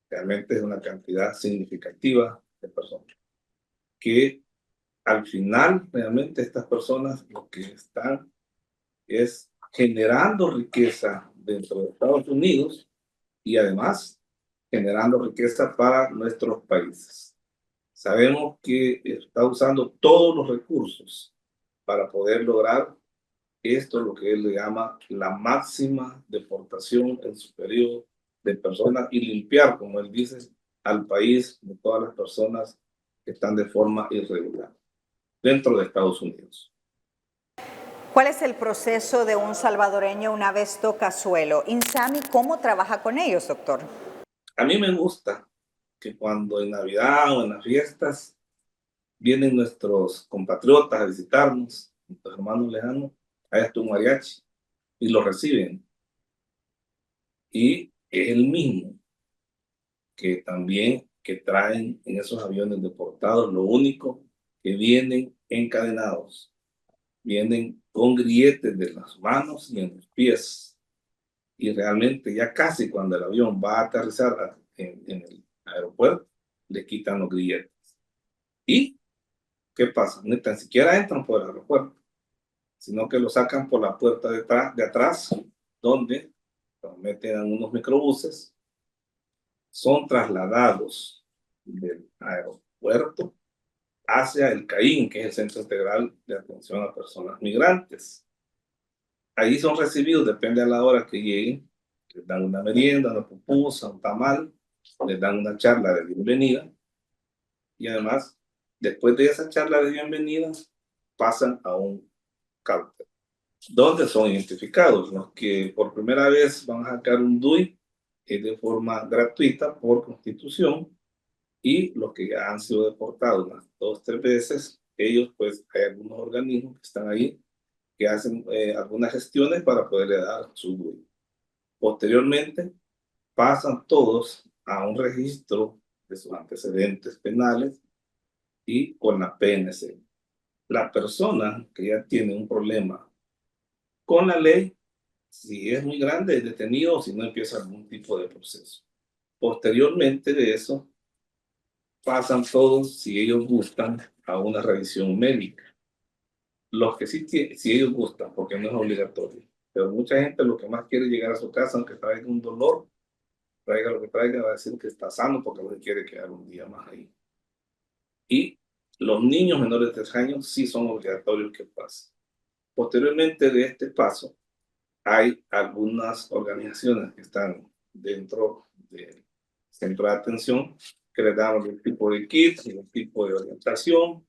Realmente es una cantidad significativa de personas. Que al final realmente estas personas lo que están es generando riqueza dentro de Estados Unidos y además generando riqueza para nuestros países. Sabemos que está usando todos los recursos para poder lograr esto, lo que él le llama la máxima deportación en su periodo de personas y limpiar, como él dice, al país de todas las personas que están de forma irregular dentro de Estados Unidos.
¿Cuál es el proceso de un salvadoreño una vez toca suelo? INSAMI, ¿cómo trabaja con ellos, doctor?
A mí me gusta que cuando en Navidad o en las fiestas vienen nuestros compatriotas a visitarnos, nuestros hermanos lejanos, hay hasta un mariachi y lo reciben. Y es el mismo que también que traen en esos aviones deportados, lo único que vienen encadenados, vienen con grilletes de las manos y en los pies. Y realmente ya casi cuando el avión va a aterrizar en el aeropuerto, le quitan los grilletes. ¿Y qué pasa? Ni tan siquiera entran por el aeropuerto, sino que lo sacan por la puerta de atrás, donde los meten en unos microbuses, son trasladados del aeropuerto hacia el CAIN, que es el Centro Integral de Atención a Personas Migrantes. Ahí son recibidos, depende de la hora que lleguen, les dan una merienda, una pupusa, un tamal, les dan una charla de bienvenida y además, después de esa charla de bienvenida, pasan a un cárter, donde son identificados. Los que por primera vez van a sacar un DUI de forma gratuita por constitución, y los que ya han sido deportados unas 2 o 3 veces, ellos pues hay algunos organismos que están ahí que hacen algunas gestiones para poderle dar su DUI. Posteriormente pasan todos a un registro de sus antecedentes penales y con la PNC. La persona que ya tiene un problema con la ley, si es muy grande, es detenido o si no empieza algún tipo de proceso. Posteriormente de eso, pasan todos, si ellos gustan, a una revisión médica. Los que sí, si ellos gustan, porque no es obligatorio. Pero mucha gente lo que más quiere es llegar a su casa, aunque traiga un dolor, traiga lo que traiga, va a decir que está sano porque no se quiere quedar un día más ahí. Y los niños menores de 3 años sí son obligatorios que pasen. Posteriormente de este paso, hay algunas organizaciones que están dentro del centro de atención que les damos un tipo de kit, un tipo de orientación,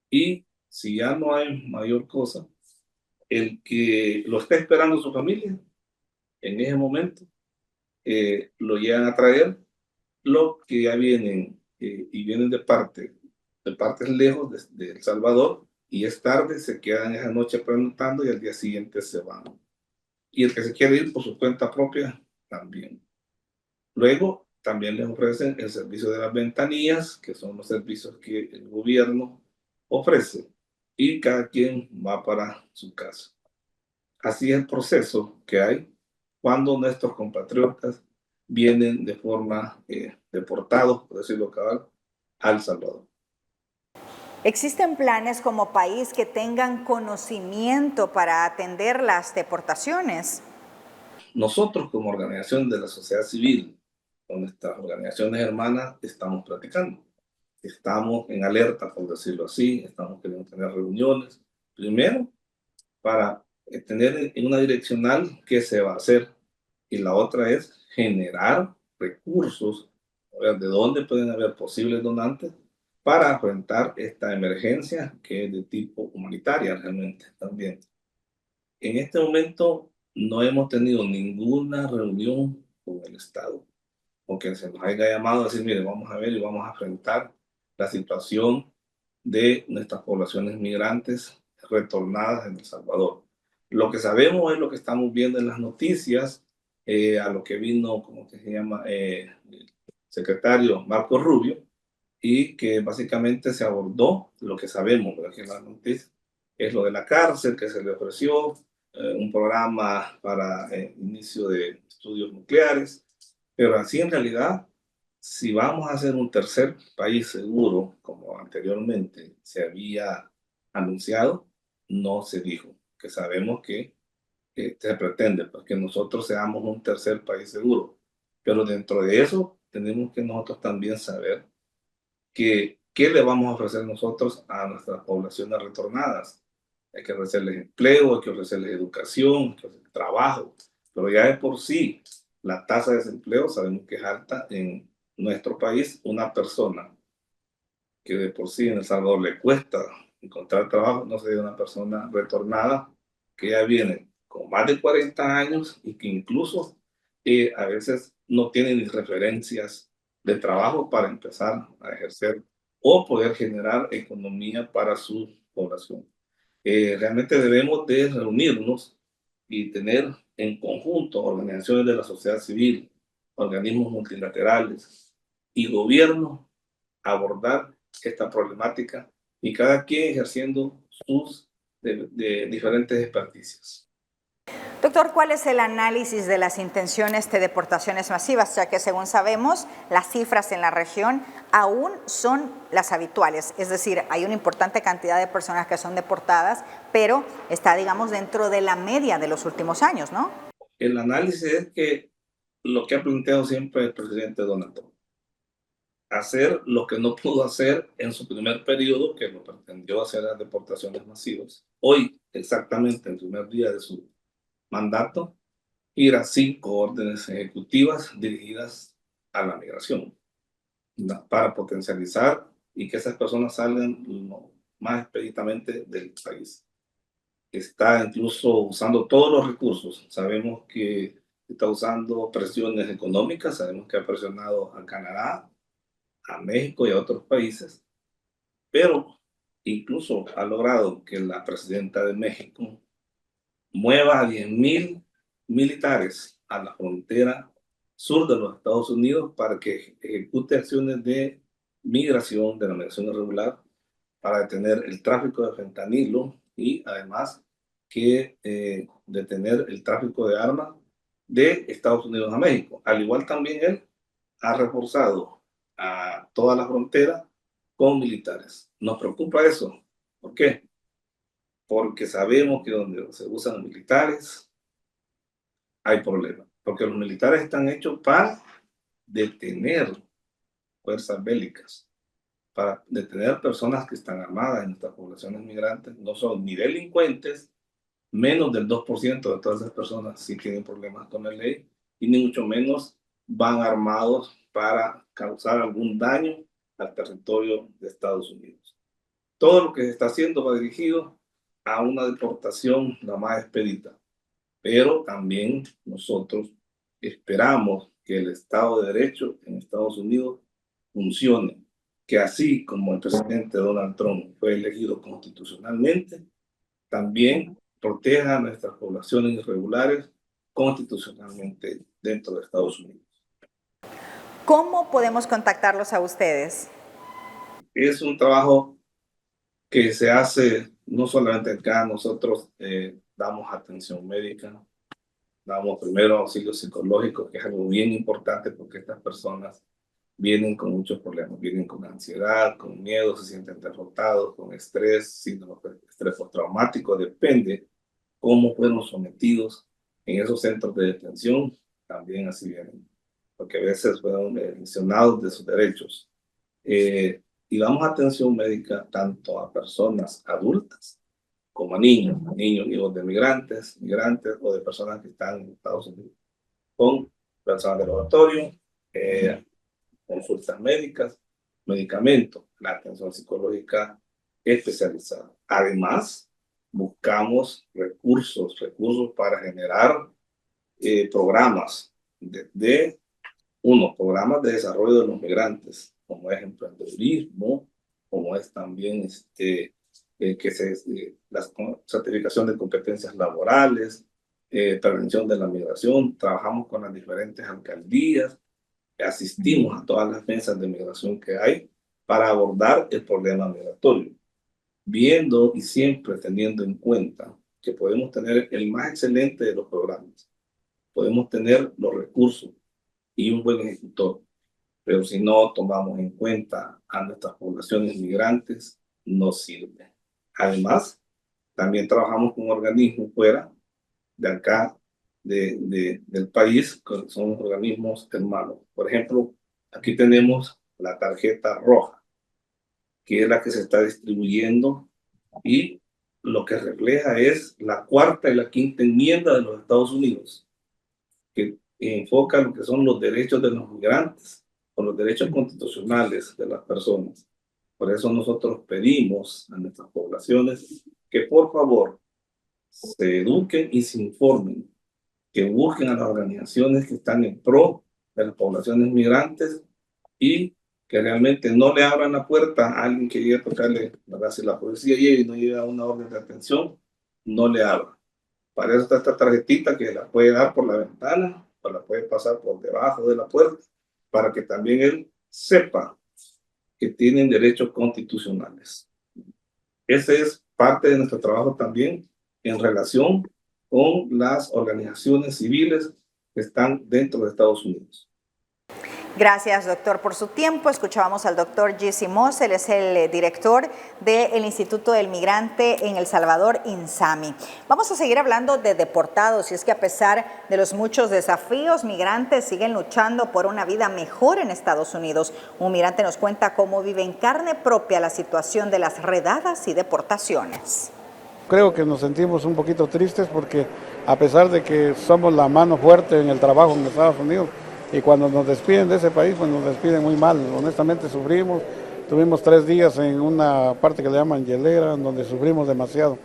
y si ya no hay mayor cosa, el que lo está esperando su familia, en ese momento, lo llegan a traer, los que ya vienen y vienen de partes lejos de El Salvador, y es tarde, se quedan esa noche preguntando y al día siguiente se van. Y el que se quiere ir por su cuenta propia, también. Luego, también les ofrecen el servicio de las ventanillas, que son los servicios que el gobierno ofrece, y cada quien va para su casa. Así es el proceso que hay cuando nuestros compatriotas vienen de forma deportados, por decirlo cabal, a El Salvador.
¿Existen planes como país que tengan conocimiento para atender las deportaciones?
Nosotros como organización de la sociedad civil, con nuestras organizaciones hermanas, estamos platicando. Estamos en alerta, por decirlo así, estamos queriendo tener reuniones. Primero, para tener en una direccional qué se va a hacer. Y la otra es generar recursos, de dónde pueden haber posibles donantes para afrontar esta emergencia que es de tipo humanitaria realmente también. En este momento no hemos tenido ninguna reunión con el Estado, porque se nos haya llamado a decir, mire, vamos a ver y vamos a enfrentar la situación de nuestras poblaciones migrantes retornadas en El Salvador. Lo que sabemos es lo que estamos viendo en las noticias, a lo que vino, como que se llama, el secretario Marco Rubio, y que básicamente se abordó lo que sabemos, que en las noticias es lo de la cárcel que se le ofreció, un programa para inicio de estudios nucleares, pero así en realidad, si vamos a ser un tercer país seguro, como anteriormente se había anunciado, no se dijo, que sabemos que se pretende, pues, que nosotros seamos un tercer país seguro, pero dentro de eso tenemos que nosotros también saber que qué le vamos a ofrecer nosotros a nuestras poblaciones retornadas. Hay que ofrecerles empleo, hay que ofrecerles educación, hay que ofrecerles trabajo, pero ya de por sí la tasa de desempleo sabemos que es alta en nuestro país. Una persona que de por sí en El Salvador le cuesta encontrar trabajo, no sería una persona retornada que ya viene con más de 40 años y que incluso a veces no tiene ni referencias de trabajo para empezar a ejercer o poder generar economía para su población. Realmente debemos de reunirnos y tener en conjunto organizaciones de la sociedad civil, organismos multilaterales y gobiernos, abordar esta problemática y cada quien ejerciendo sus de diferentes experticias.
Doctor, ¿cuál es el análisis de las intenciones de deportaciones masivas? Ya que según sabemos, las cifras en la región aún son las habituales. Es decir, hay una importante cantidad de personas que son deportadas, pero está, digamos, dentro de la media de los últimos años, ¿no?
El análisis es que lo que ha planteado siempre el presidente Donald Trump. Hacer lo que no pudo hacer en su primer periodo, que lo pretendió hacer las deportaciones masivas. Hoy, exactamente, el primer día de su mandato, ir a 5 órdenes ejecutivas dirigidas a la migración para potencializar y que esas personas salgan lo más expeditamente del país. Está incluso usando todos los recursos. Sabemos que está usando presiones económicas, sabemos que ha presionado a Canadá, a México y a otros países, pero incluso ha logrado que la presidenta de México mueva a 10,000 militares a la frontera sur de los Estados Unidos para que ejecute acciones de migración, de la migración irregular, para detener el tráfico de fentanilo y además que detener el tráfico de armas de Estados Unidos a México. Al igual también él ha reforzado a toda la frontera con militares. Nos preocupa eso. ¿Por qué? Porque sabemos que donde se usan militares hay problemas, porque los militares están hechos para detener fuerzas bélicas, para detener personas que están armadas en nuestras poblaciones migrantes. No son ni delincuentes, menos del 2% de todas esas personas sí tienen problemas con la ley, y ni mucho menos van armados para causar algún daño al territorio de Estados Unidos. Todo lo que se está haciendo va dirigido a una deportación la más expedita, pero también nosotros esperamos que el Estado de Derecho en Estados Unidos funcione, que así como el presidente Donald Trump fue elegido constitucionalmente, también proteja a nuestras poblaciones irregulares constitucionalmente dentro de Estados Unidos.
¿Cómo podemos contactarlos a ustedes?
Es un trabajo que se hace no solamente acá. Nosotros damos atención médica, damos primero auxilio psicológico, que es algo bien importante porque estas personas vienen con muchos problemas, vienen con ansiedad, con miedo, se sienten derrotados, con estrés, síndrome de estrés postraumático, depende cómo fueron sometidos en esos centros de detención, también así vienen, porque a veces fueron lesionados de sus derechos. Y damos atención médica tanto a personas adultas como a niños, hijos de migrantes o de personas que están en Estados Unidos, con personas de laboratorio, consultas médicas, medicamentos, la atención psicológica especializada. Además, buscamos recursos para generar programas programas de desarrollo de los migrantes, como es emprendedurismo, como es también la certificación de competencias laborales, prevención de la migración. Trabajamos con las diferentes alcaldías, asistimos a todas las mesas de migración que hay para abordar el problema migratorio, viendo y siempre teniendo en cuenta que podemos tener el más excelente de los programas, podemos tener los recursos y un buen ejecutor, pero si no tomamos en cuenta a nuestras poblaciones migrantes, no sirve. Además, también trabajamos con organismos fuera de acá, del país, que son organismos hermanos. Por ejemplo, aquí tenemos la tarjeta roja, que es la que se está distribuyendo, y lo que refleja es la 4ª y la 5ª enmienda de los Estados Unidos, que enfoca lo que son los derechos de los migrantes o los derechos constitucionales de las personas. Por eso nosotros pedimos a nuestras poblaciones que por favor se eduquen y se informen, que busquen a las organizaciones que están en pro de las poblaciones migrantes y que realmente no le abran la puerta a alguien que llegue a tocarle, ¿verdad? Si la policía llega y no llega a una orden de atención, no le abra. Para eso está esta tarjetita que la puede dar por la ventana o la puede pasar por debajo de la puerta, para que también él sepa que tienen derechos constitucionales. Ese es parte de nuestro trabajo también en relación con las organizaciones civiles que están dentro de Estados Unidos.
Gracias, doctor, por su tiempo. Escuchábamos al doctor Jesse Moss, él es el director del Instituto del Migrante en El Salvador, INSAMI. Vamos a seguir hablando de deportados, y es que a pesar de los muchos desafíos, migrantes siguen luchando por una vida mejor en Estados Unidos. Un migrante nos cuenta cómo vive en carne propia la situación de las redadas y deportaciones.
Creo que nos sentimos un poquito tristes porque a pesar de que somos la mano fuerte en el trabajo en Estados Unidos, y cuando nos despiden de ese país, pues nos despiden muy mal. Honestamente sufrimos, tuvimos 3 días en una parte que le llaman hielera, donde sufrimos demasiado.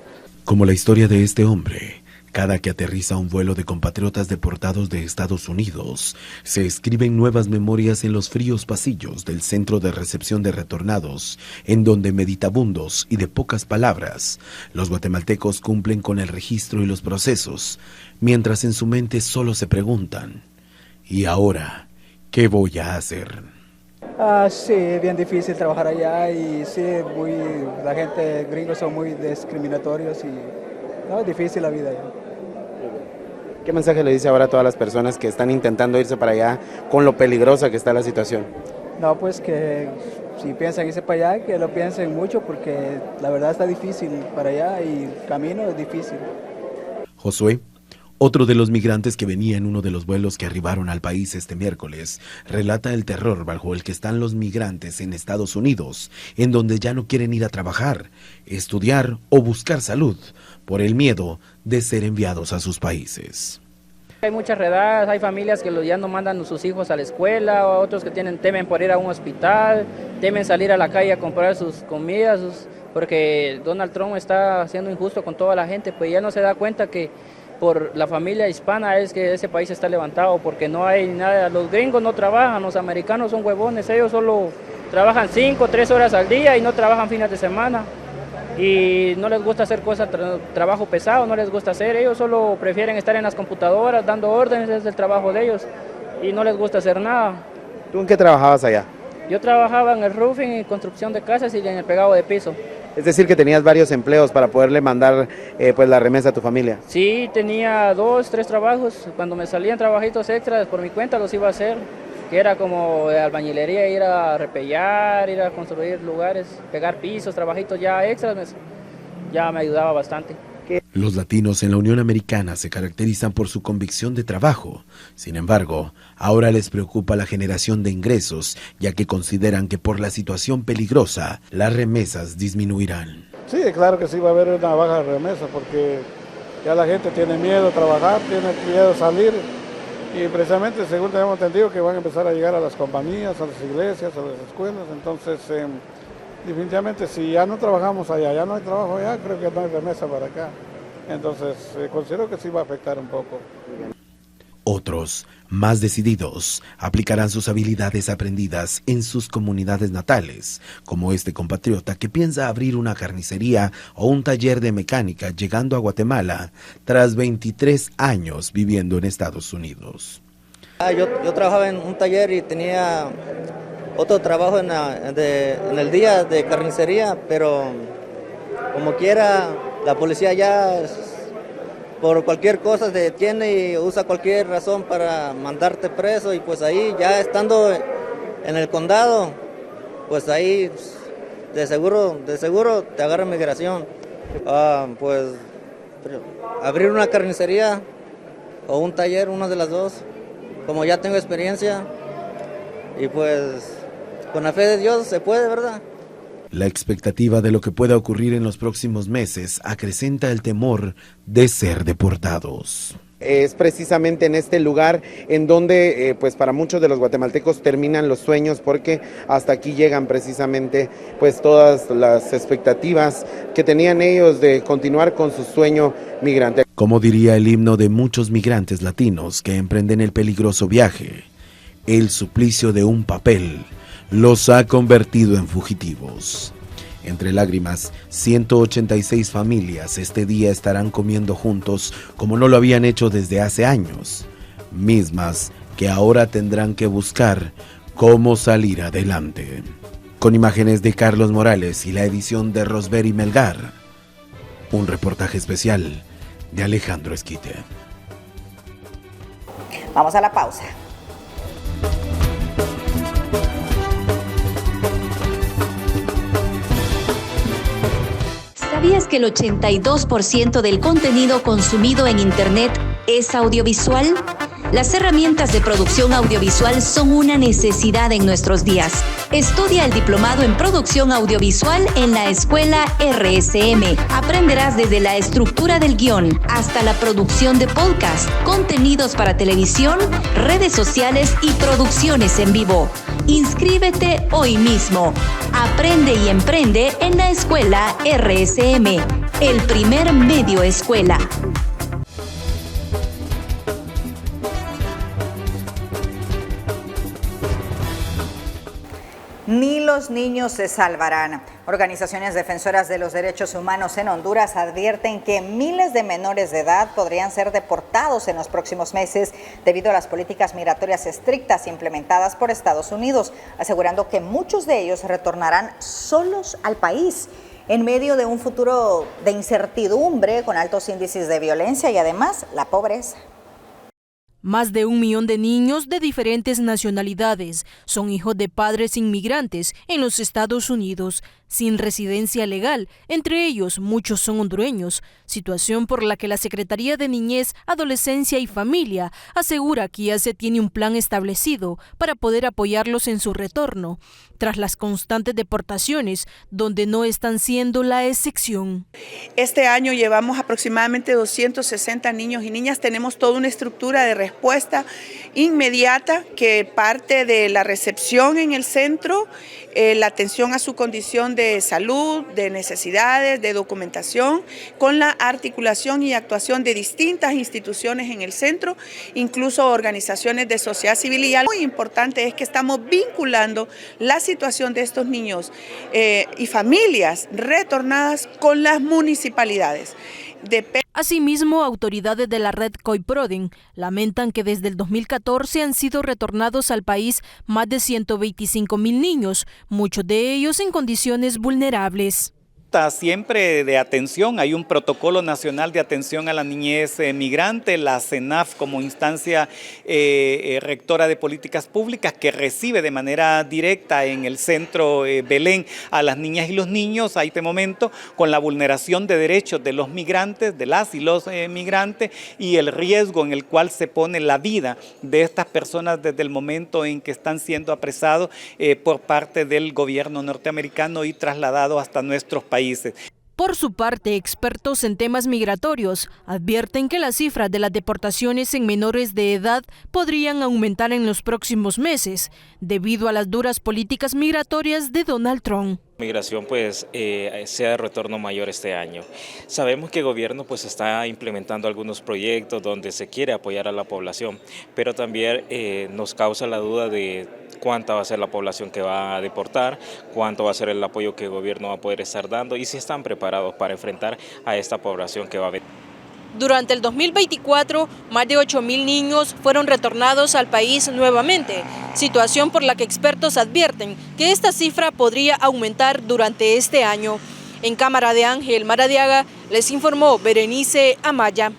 Como la historia de este hombre, cada que aterriza un vuelo de compatriotas deportados de Estados Unidos, se escriben nuevas memorias en los fríos pasillos del centro de recepción de retornados, en donde meditabundos y de pocas palabras, los guatemaltecos cumplen con el registro y los procesos, mientras en su mente solo se preguntan: ¿y ahora qué voy a hacer?
Sí, es bien difícil trabajar allá y sí, la gente gringos son muy discriminatorios y no, es difícil la vida allá.
¿Qué mensaje le dice ahora a todas las personas que están intentando irse para allá con lo peligrosa que está la situación?
No, pues que si piensan irse para allá, que lo piensen mucho porque la verdad está difícil para allá y el camino es difícil.
Josué, otro de los migrantes que venía en uno de los vuelos que arribaron al país este miércoles, relata el terror bajo el que están los migrantes en Estados Unidos, en donde ya no quieren ir a trabajar, estudiar o buscar salud, por el miedo de ser enviados a sus países.
Hay muchas redadas, hay familias que ya no mandan a sus hijos a la escuela, otros que temen por ir a un hospital, temen salir a la calle a comprar sus comidas, porque Donald Trump está siendo injusto con toda la gente, pues ya no se da cuenta que por la familia hispana es que ese país está levantado, porque no hay nada, los gringos no trabajan, los americanos son huevones, ellos solo trabajan 5, 3 horas al día y no trabajan fines de semana y no les gusta hacer cosas, trabajo pesado, no les gusta hacer, ellos solo prefieren estar en las computadoras dando órdenes, es el trabajo de ellos y no les gusta hacer nada.
¿Tú en qué trabajabas allá?
Yo trabajaba en el roofing y construcción de casas y en el pegado de piso.
Es decir, que tenías varios empleos para poderle mandar pues la remesa a tu familia.
Sí, tenía 2, 3 trabajos. Cuando me salían trabajitos extras por mi cuenta los iba a hacer, que era como de albañilería, ir a repellar, ir a construir lugares, pegar pisos, trabajitos ya extras, ya me ayudaba bastante.
Los latinos en la Unión Americana se caracterizan por su convicción de trabajo. Sin embargo, ahora les preocupa la generación de ingresos, ya que consideran que por la situación peligrosa, las remesas disminuirán.
Sí, claro que sí va a haber una baja remesa, porque ya la gente tiene miedo a trabajar, tiene miedo a salir, y precisamente según tenemos entendido que van a empezar a llegar a las compañías, a las iglesias, a las escuelas. Entonces definitivamente si ya no trabajamos allá, ya no hay trabajo allá, creo que no hay remesa para acá. Entonces considero que sí va a afectar un poco.
Otros, más decididos, aplicarán sus habilidades aprendidas en sus comunidades natales, como este compatriota que piensa abrir una carnicería o un taller de mecánica llegando a Guatemala tras 23 años viviendo en Estados Unidos.
Yo trabajaba en un taller y tenía otro trabajo en el día de carnicería, pero como quiera, la policía ya por cualquier cosa se detiene y usa cualquier razón para mandarte preso, y pues ahí ya estando en el condado, pues ahí de seguro te agarra migración. Pues abrir una carnicería o un taller, una de las dos, como ya tengo experiencia, y pues con la fe de Dios se puede, ¿verdad?
La expectativa de lo que pueda ocurrir en los próximos meses acrecenta el temor de ser deportados.
Es precisamente en este lugar en donde pues para muchos de los guatemaltecos terminan los sueños, porque hasta aquí llegan precisamente pues todas las expectativas que tenían ellos de continuar con su sueño migrante.
Como diría el himno de muchos migrantes latinos que emprenden el peligroso viaje, el suplicio de un papel los ha convertido en fugitivos. Entre lágrimas, 186 familias este día estarán comiendo juntos como no lo habían hecho desde hace años, mismas que ahora tendrán que buscar cómo salir adelante. Con imágenes de Carlos Morales y la edición de Rosberi Melgar, un reportaje especial de Alejandro Esquite.
Vamos a la pausa.
¿Sabías que el 82% del contenido consumido en Internet es audiovisual? Las herramientas de producción audiovisual son una necesidad en nuestros días. Estudia el diplomado en producción audiovisual en la escuela RSM. Aprenderás desde la estructura del guión hasta la producción de podcast, contenidos para televisión, redes sociales y producciones en vivo. Inscríbete hoy mismo. Aprende y emprende en la escuela RSM, el primer medio escuela.
Ni los niños se salvarán. Organizaciones defensoras de los derechos humanos en Honduras advierten que miles de menores de edad podrían ser deportados en los próximos meses debido a las políticas migratorias estrictas implementadas por Estados Unidos, asegurando que muchos de ellos retornarán solos al país en medio de un futuro de incertidumbre con altos índices de violencia y además la pobreza.
Más de 1 millón de niños de diferentes nacionalidades son hijos de padres inmigrantes en los Estados Unidos, sin residencia legal. Entre ellos, muchos son hondureños, situación por la que la Secretaría de Niñez, Adolescencia y Familia asegura que ya se tiene un plan establecido para poder apoyarlos en su retorno, tras las constantes deportaciones, donde no están siendo la excepción.
Este año llevamos aproximadamente 260 niños y niñas. Tenemos toda una estructura de respuesta inmediata que parte de la recepción en el centro, la atención a su condición de salud, de necesidades, de documentación, con la articulación y actuación de distintas instituciones en el centro, incluso organizaciones de sociedad civil. Y algo muy importante es que estamos vinculando la situación de estos niños y familias retornadas con las municipalidades.
Asimismo, autoridades de la red COIPRODEN lamentan que desde el 2014 han sido retornados al país más de 125,000 niños, muchos de ellos en condiciones vulnerables.
Siempre de atención, hay un protocolo nacional de atención a la niñez migrante, la CENAF como instancia rectora de políticas públicas que recibe de manera directa en el centro Belén a las niñas y los niños a este momento con la vulneración de derechos de los migrantes, de las y los migrantes y el riesgo en el cual se pone la vida de estas personas desde el momento en que están siendo apresados por parte del gobierno norteamericano y trasladados hasta nuestros países.
Por su parte, expertos en temas migratorios advierten que las cifras de las deportaciones en menores de edad podrían aumentar en los próximos meses debido a las duras políticas migratorias de Donald Trump.
Migración sea de retorno mayor este año. Sabemos que el gobierno está implementando algunos proyectos donde se quiere apoyar a la población, pero también nos causa la duda de cuánta va a ser la población que va a deportar, cuánto va a ser el apoyo que el gobierno va a poder estar dando y si están preparados para enfrentar a esta población que va a venir.
Durante el 2024, más de 8,000 niños fueron retornados al país nuevamente, situación por la que expertos advierten que esta cifra podría aumentar durante este año. En Cámara de Ángel Maradiaga les informó Berenice Amaya.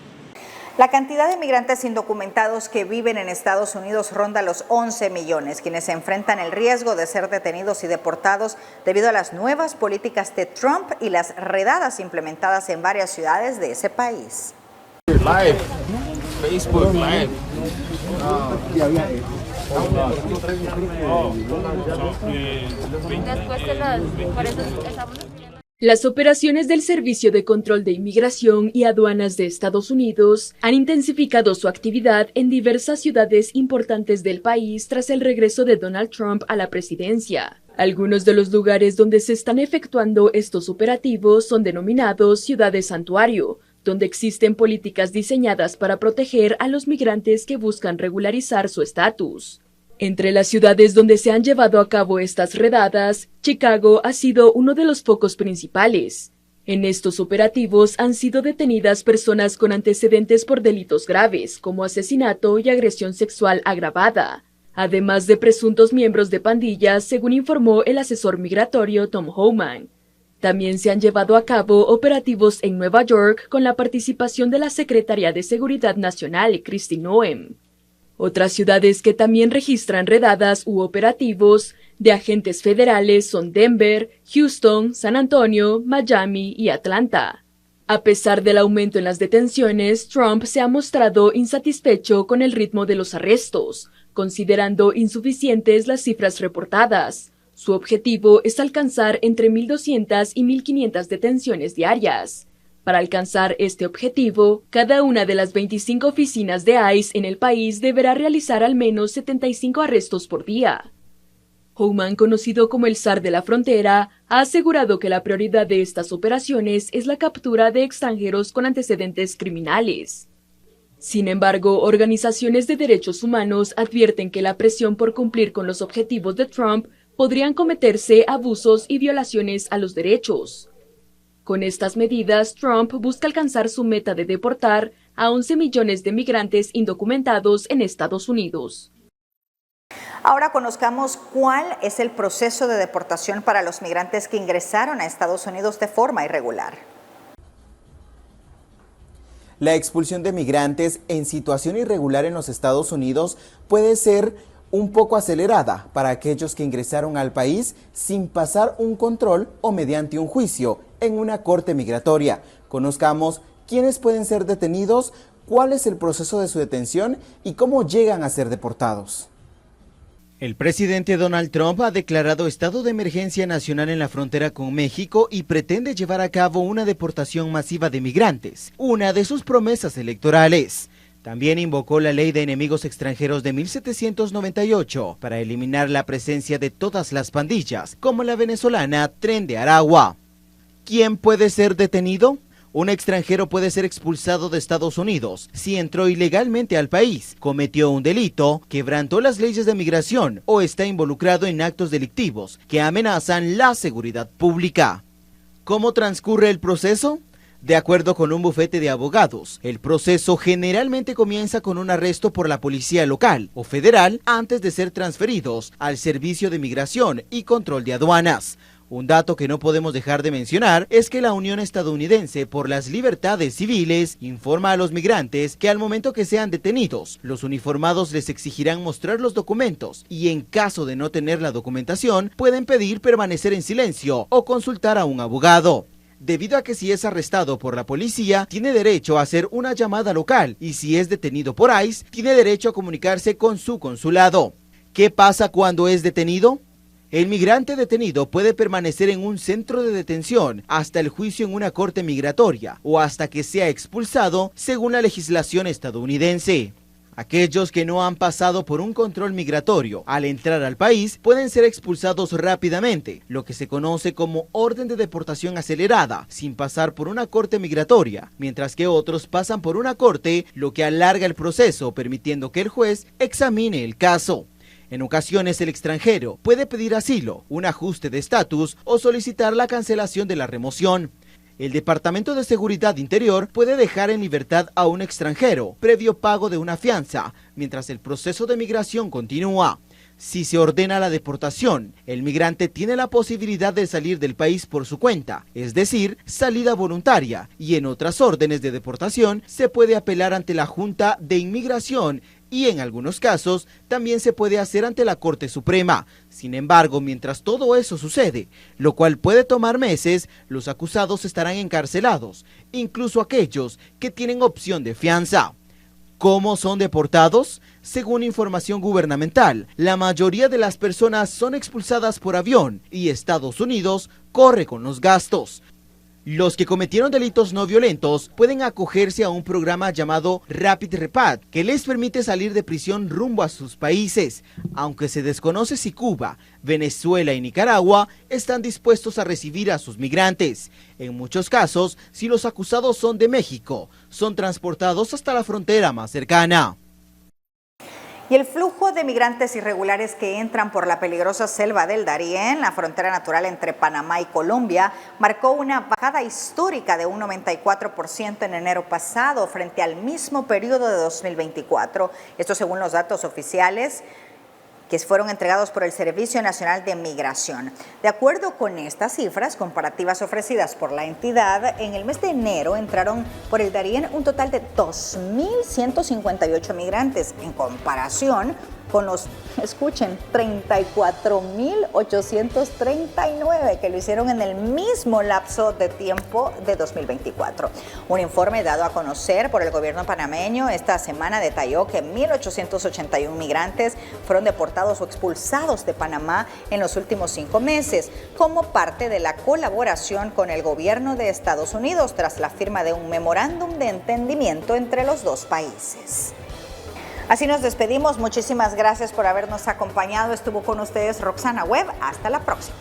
La cantidad de migrantes indocumentados que viven en Estados Unidos ronda los 11 millones, quienes enfrentan el riesgo de ser detenidos y deportados debido a las nuevas políticas de Trump y las redadas implementadas en varias ciudades de ese país.
Live, Facebook Live.
Las operaciones del Servicio de Control de Inmigración y Aduanas de Estados Unidos han intensificado su actividad en diversas ciudades importantes del país tras el regreso de Donald Trump a la presidencia. Algunos de los lugares donde se están efectuando estos operativos son denominados ciudades santuario, donde existen políticas diseñadas para proteger a los migrantes que buscan regularizar su estatus. Entre las ciudades donde se han llevado a cabo estas redadas, Chicago ha sido uno de los focos principales. En estos operativos han sido detenidas personas con antecedentes por delitos graves, como asesinato y agresión sexual agravada, además de presuntos miembros de pandillas, según informó el asesor migratorio Tom Homan. También se han llevado a cabo operativos en Nueva York con la participación de la Secretaría de Seguridad Nacional, Kristi Noem. Otras ciudades que también registran redadas u operativos de agentes federales son Denver, Houston, San Antonio, Miami y Atlanta. A pesar del aumento en las detenciones, Trump se ha mostrado insatisfecho con el ritmo de los arrestos, considerando insuficientes las cifras reportadas. Su objetivo es alcanzar entre 1.200 y 1.500 detenciones diarias. Para alcanzar este objetivo, cada una de las 25 oficinas de ICE en el país deberá realizar al menos 75 arrestos por día. Homan, conocido como el zar de la frontera, ha asegurado que la prioridad de estas operaciones es la captura de extranjeros con antecedentes criminales. Sin embargo, organizaciones de derechos humanos advierten que la presión por cumplir con los objetivos de Trump podrían cometerse abusos y violaciones a los derechos. Con estas medidas, Trump busca alcanzar su meta de deportar a 11 millones de migrantes indocumentados en Estados Unidos.
Ahora conozcamos cuál es el proceso de deportación para los migrantes que ingresaron a Estados Unidos de forma irregular.
La expulsión de migrantes en situación irregular en los Estados Unidos puede ser un poco acelerada para aquellos que ingresaron al país sin pasar un control o mediante un juicio en una corte migratoria. Conozcamos quiénes pueden ser detenidos, cuál es el proceso de su detención y cómo llegan a ser deportados.
El presidente Donald Trump ha declarado estado de emergencia nacional en la frontera con México y pretende llevar a cabo una deportación masiva de migrantes, una de sus promesas electorales. También invocó la Ley de Enemigos Extranjeros de 1798 para eliminar la presencia de todas las pandillas, como la venezolana Tren de Aragua. ¿Quién puede ser detenido? Un extranjero puede ser expulsado de Estados Unidos si entró ilegalmente al país, cometió un delito, quebrantó las leyes de migración o está involucrado en actos delictivos que amenazan la seguridad pública. ¿Cómo transcurre el proceso? De acuerdo con un bufete de abogados, el proceso generalmente comienza con un arresto por la policía local o federal antes de ser transferidos al Servicio de Migración y Control de Aduanas. Un dato que no podemos dejar de mencionar es que la Unión Estadounidense por las Libertades Civiles informa a los migrantes que al momento que sean detenidos, los uniformados les exigirán mostrar los documentos y en caso de no tener la documentación, pueden pedir permanecer en silencio o consultar a un abogado. Debido a que si es arrestado por la policía, tiene derecho a hacer una llamada local y si es detenido por ICE, tiene derecho a comunicarse con su consulado. ¿Qué pasa cuando es detenido? El migrante detenido puede permanecer en un centro de detención hasta el juicio en una corte migratoria o hasta que sea expulsado según la legislación estadounidense. Aquellos que no han pasado por un control migratorio al entrar al país pueden ser expulsados rápidamente, lo que se conoce como orden de deportación acelerada, sin pasar por una corte migratoria, mientras que otros pasan por una corte, lo que alarga el proceso, permitiendo que el juez examine el caso. En ocasiones el extranjero puede pedir asilo, un ajuste de estatus o solicitar la cancelación de la remoción. El Departamento de Seguridad Interior puede dejar en libertad a un extranjero previo pago de una fianza, mientras el proceso de migración continúa. Si se ordena la deportación, el migrante tiene la posibilidad de salir del país por su cuenta, es decir, salida voluntaria, y en otras órdenes de deportación se puede apelar ante la Junta de Inmigración y en algunos casos también se puede hacer ante la Corte Suprema. Sin embargo, mientras todo eso sucede, lo cual puede tomar meses, los acusados estarán encarcelados, incluso aquellos que tienen opción de fianza. ¿Cómo son deportados? Según información gubernamental, la mayoría de las personas son expulsadas por avión y Estados Unidos corre con los gastos. Los que cometieron delitos no violentos pueden acogerse a un programa llamado Rapid Repat, que les permite salir de prisión rumbo a sus países, aunque se desconoce si Cuba, Venezuela y Nicaragua están dispuestos a recibir a sus migrantes. En muchos casos, si los acusados son de México, son transportados hasta la frontera más cercana.
Y el flujo de migrantes irregulares que entran por la peligrosa selva del Darién, la frontera natural entre Panamá y Colombia, marcó una bajada histórica de un 94% en enero pasado frente al mismo periodo de 2024. Esto según los datos oficiales que fueron entregados por el Servicio Nacional de Migración. De acuerdo con estas cifras comparativas ofrecidas por la entidad, en el mes de enero entraron por el Darién un total de 2.158 migrantes, en comparación con los, escuchen, 34.839 que lo hicieron en el mismo lapso de tiempo de 2024. Un informe dado a conocer por el gobierno panameño esta semana detalló que 1.881 migrantes fueron deportados o expulsados de Panamá en los últimos 5 meses, como parte de la colaboración con el gobierno de Estados Unidos tras la firma de un memorándum de entendimiento entre los dos países. Así nos despedimos. Muchísimas gracias por habernos acompañado. Estuvo con ustedes Roxana Webb. Hasta la próxima.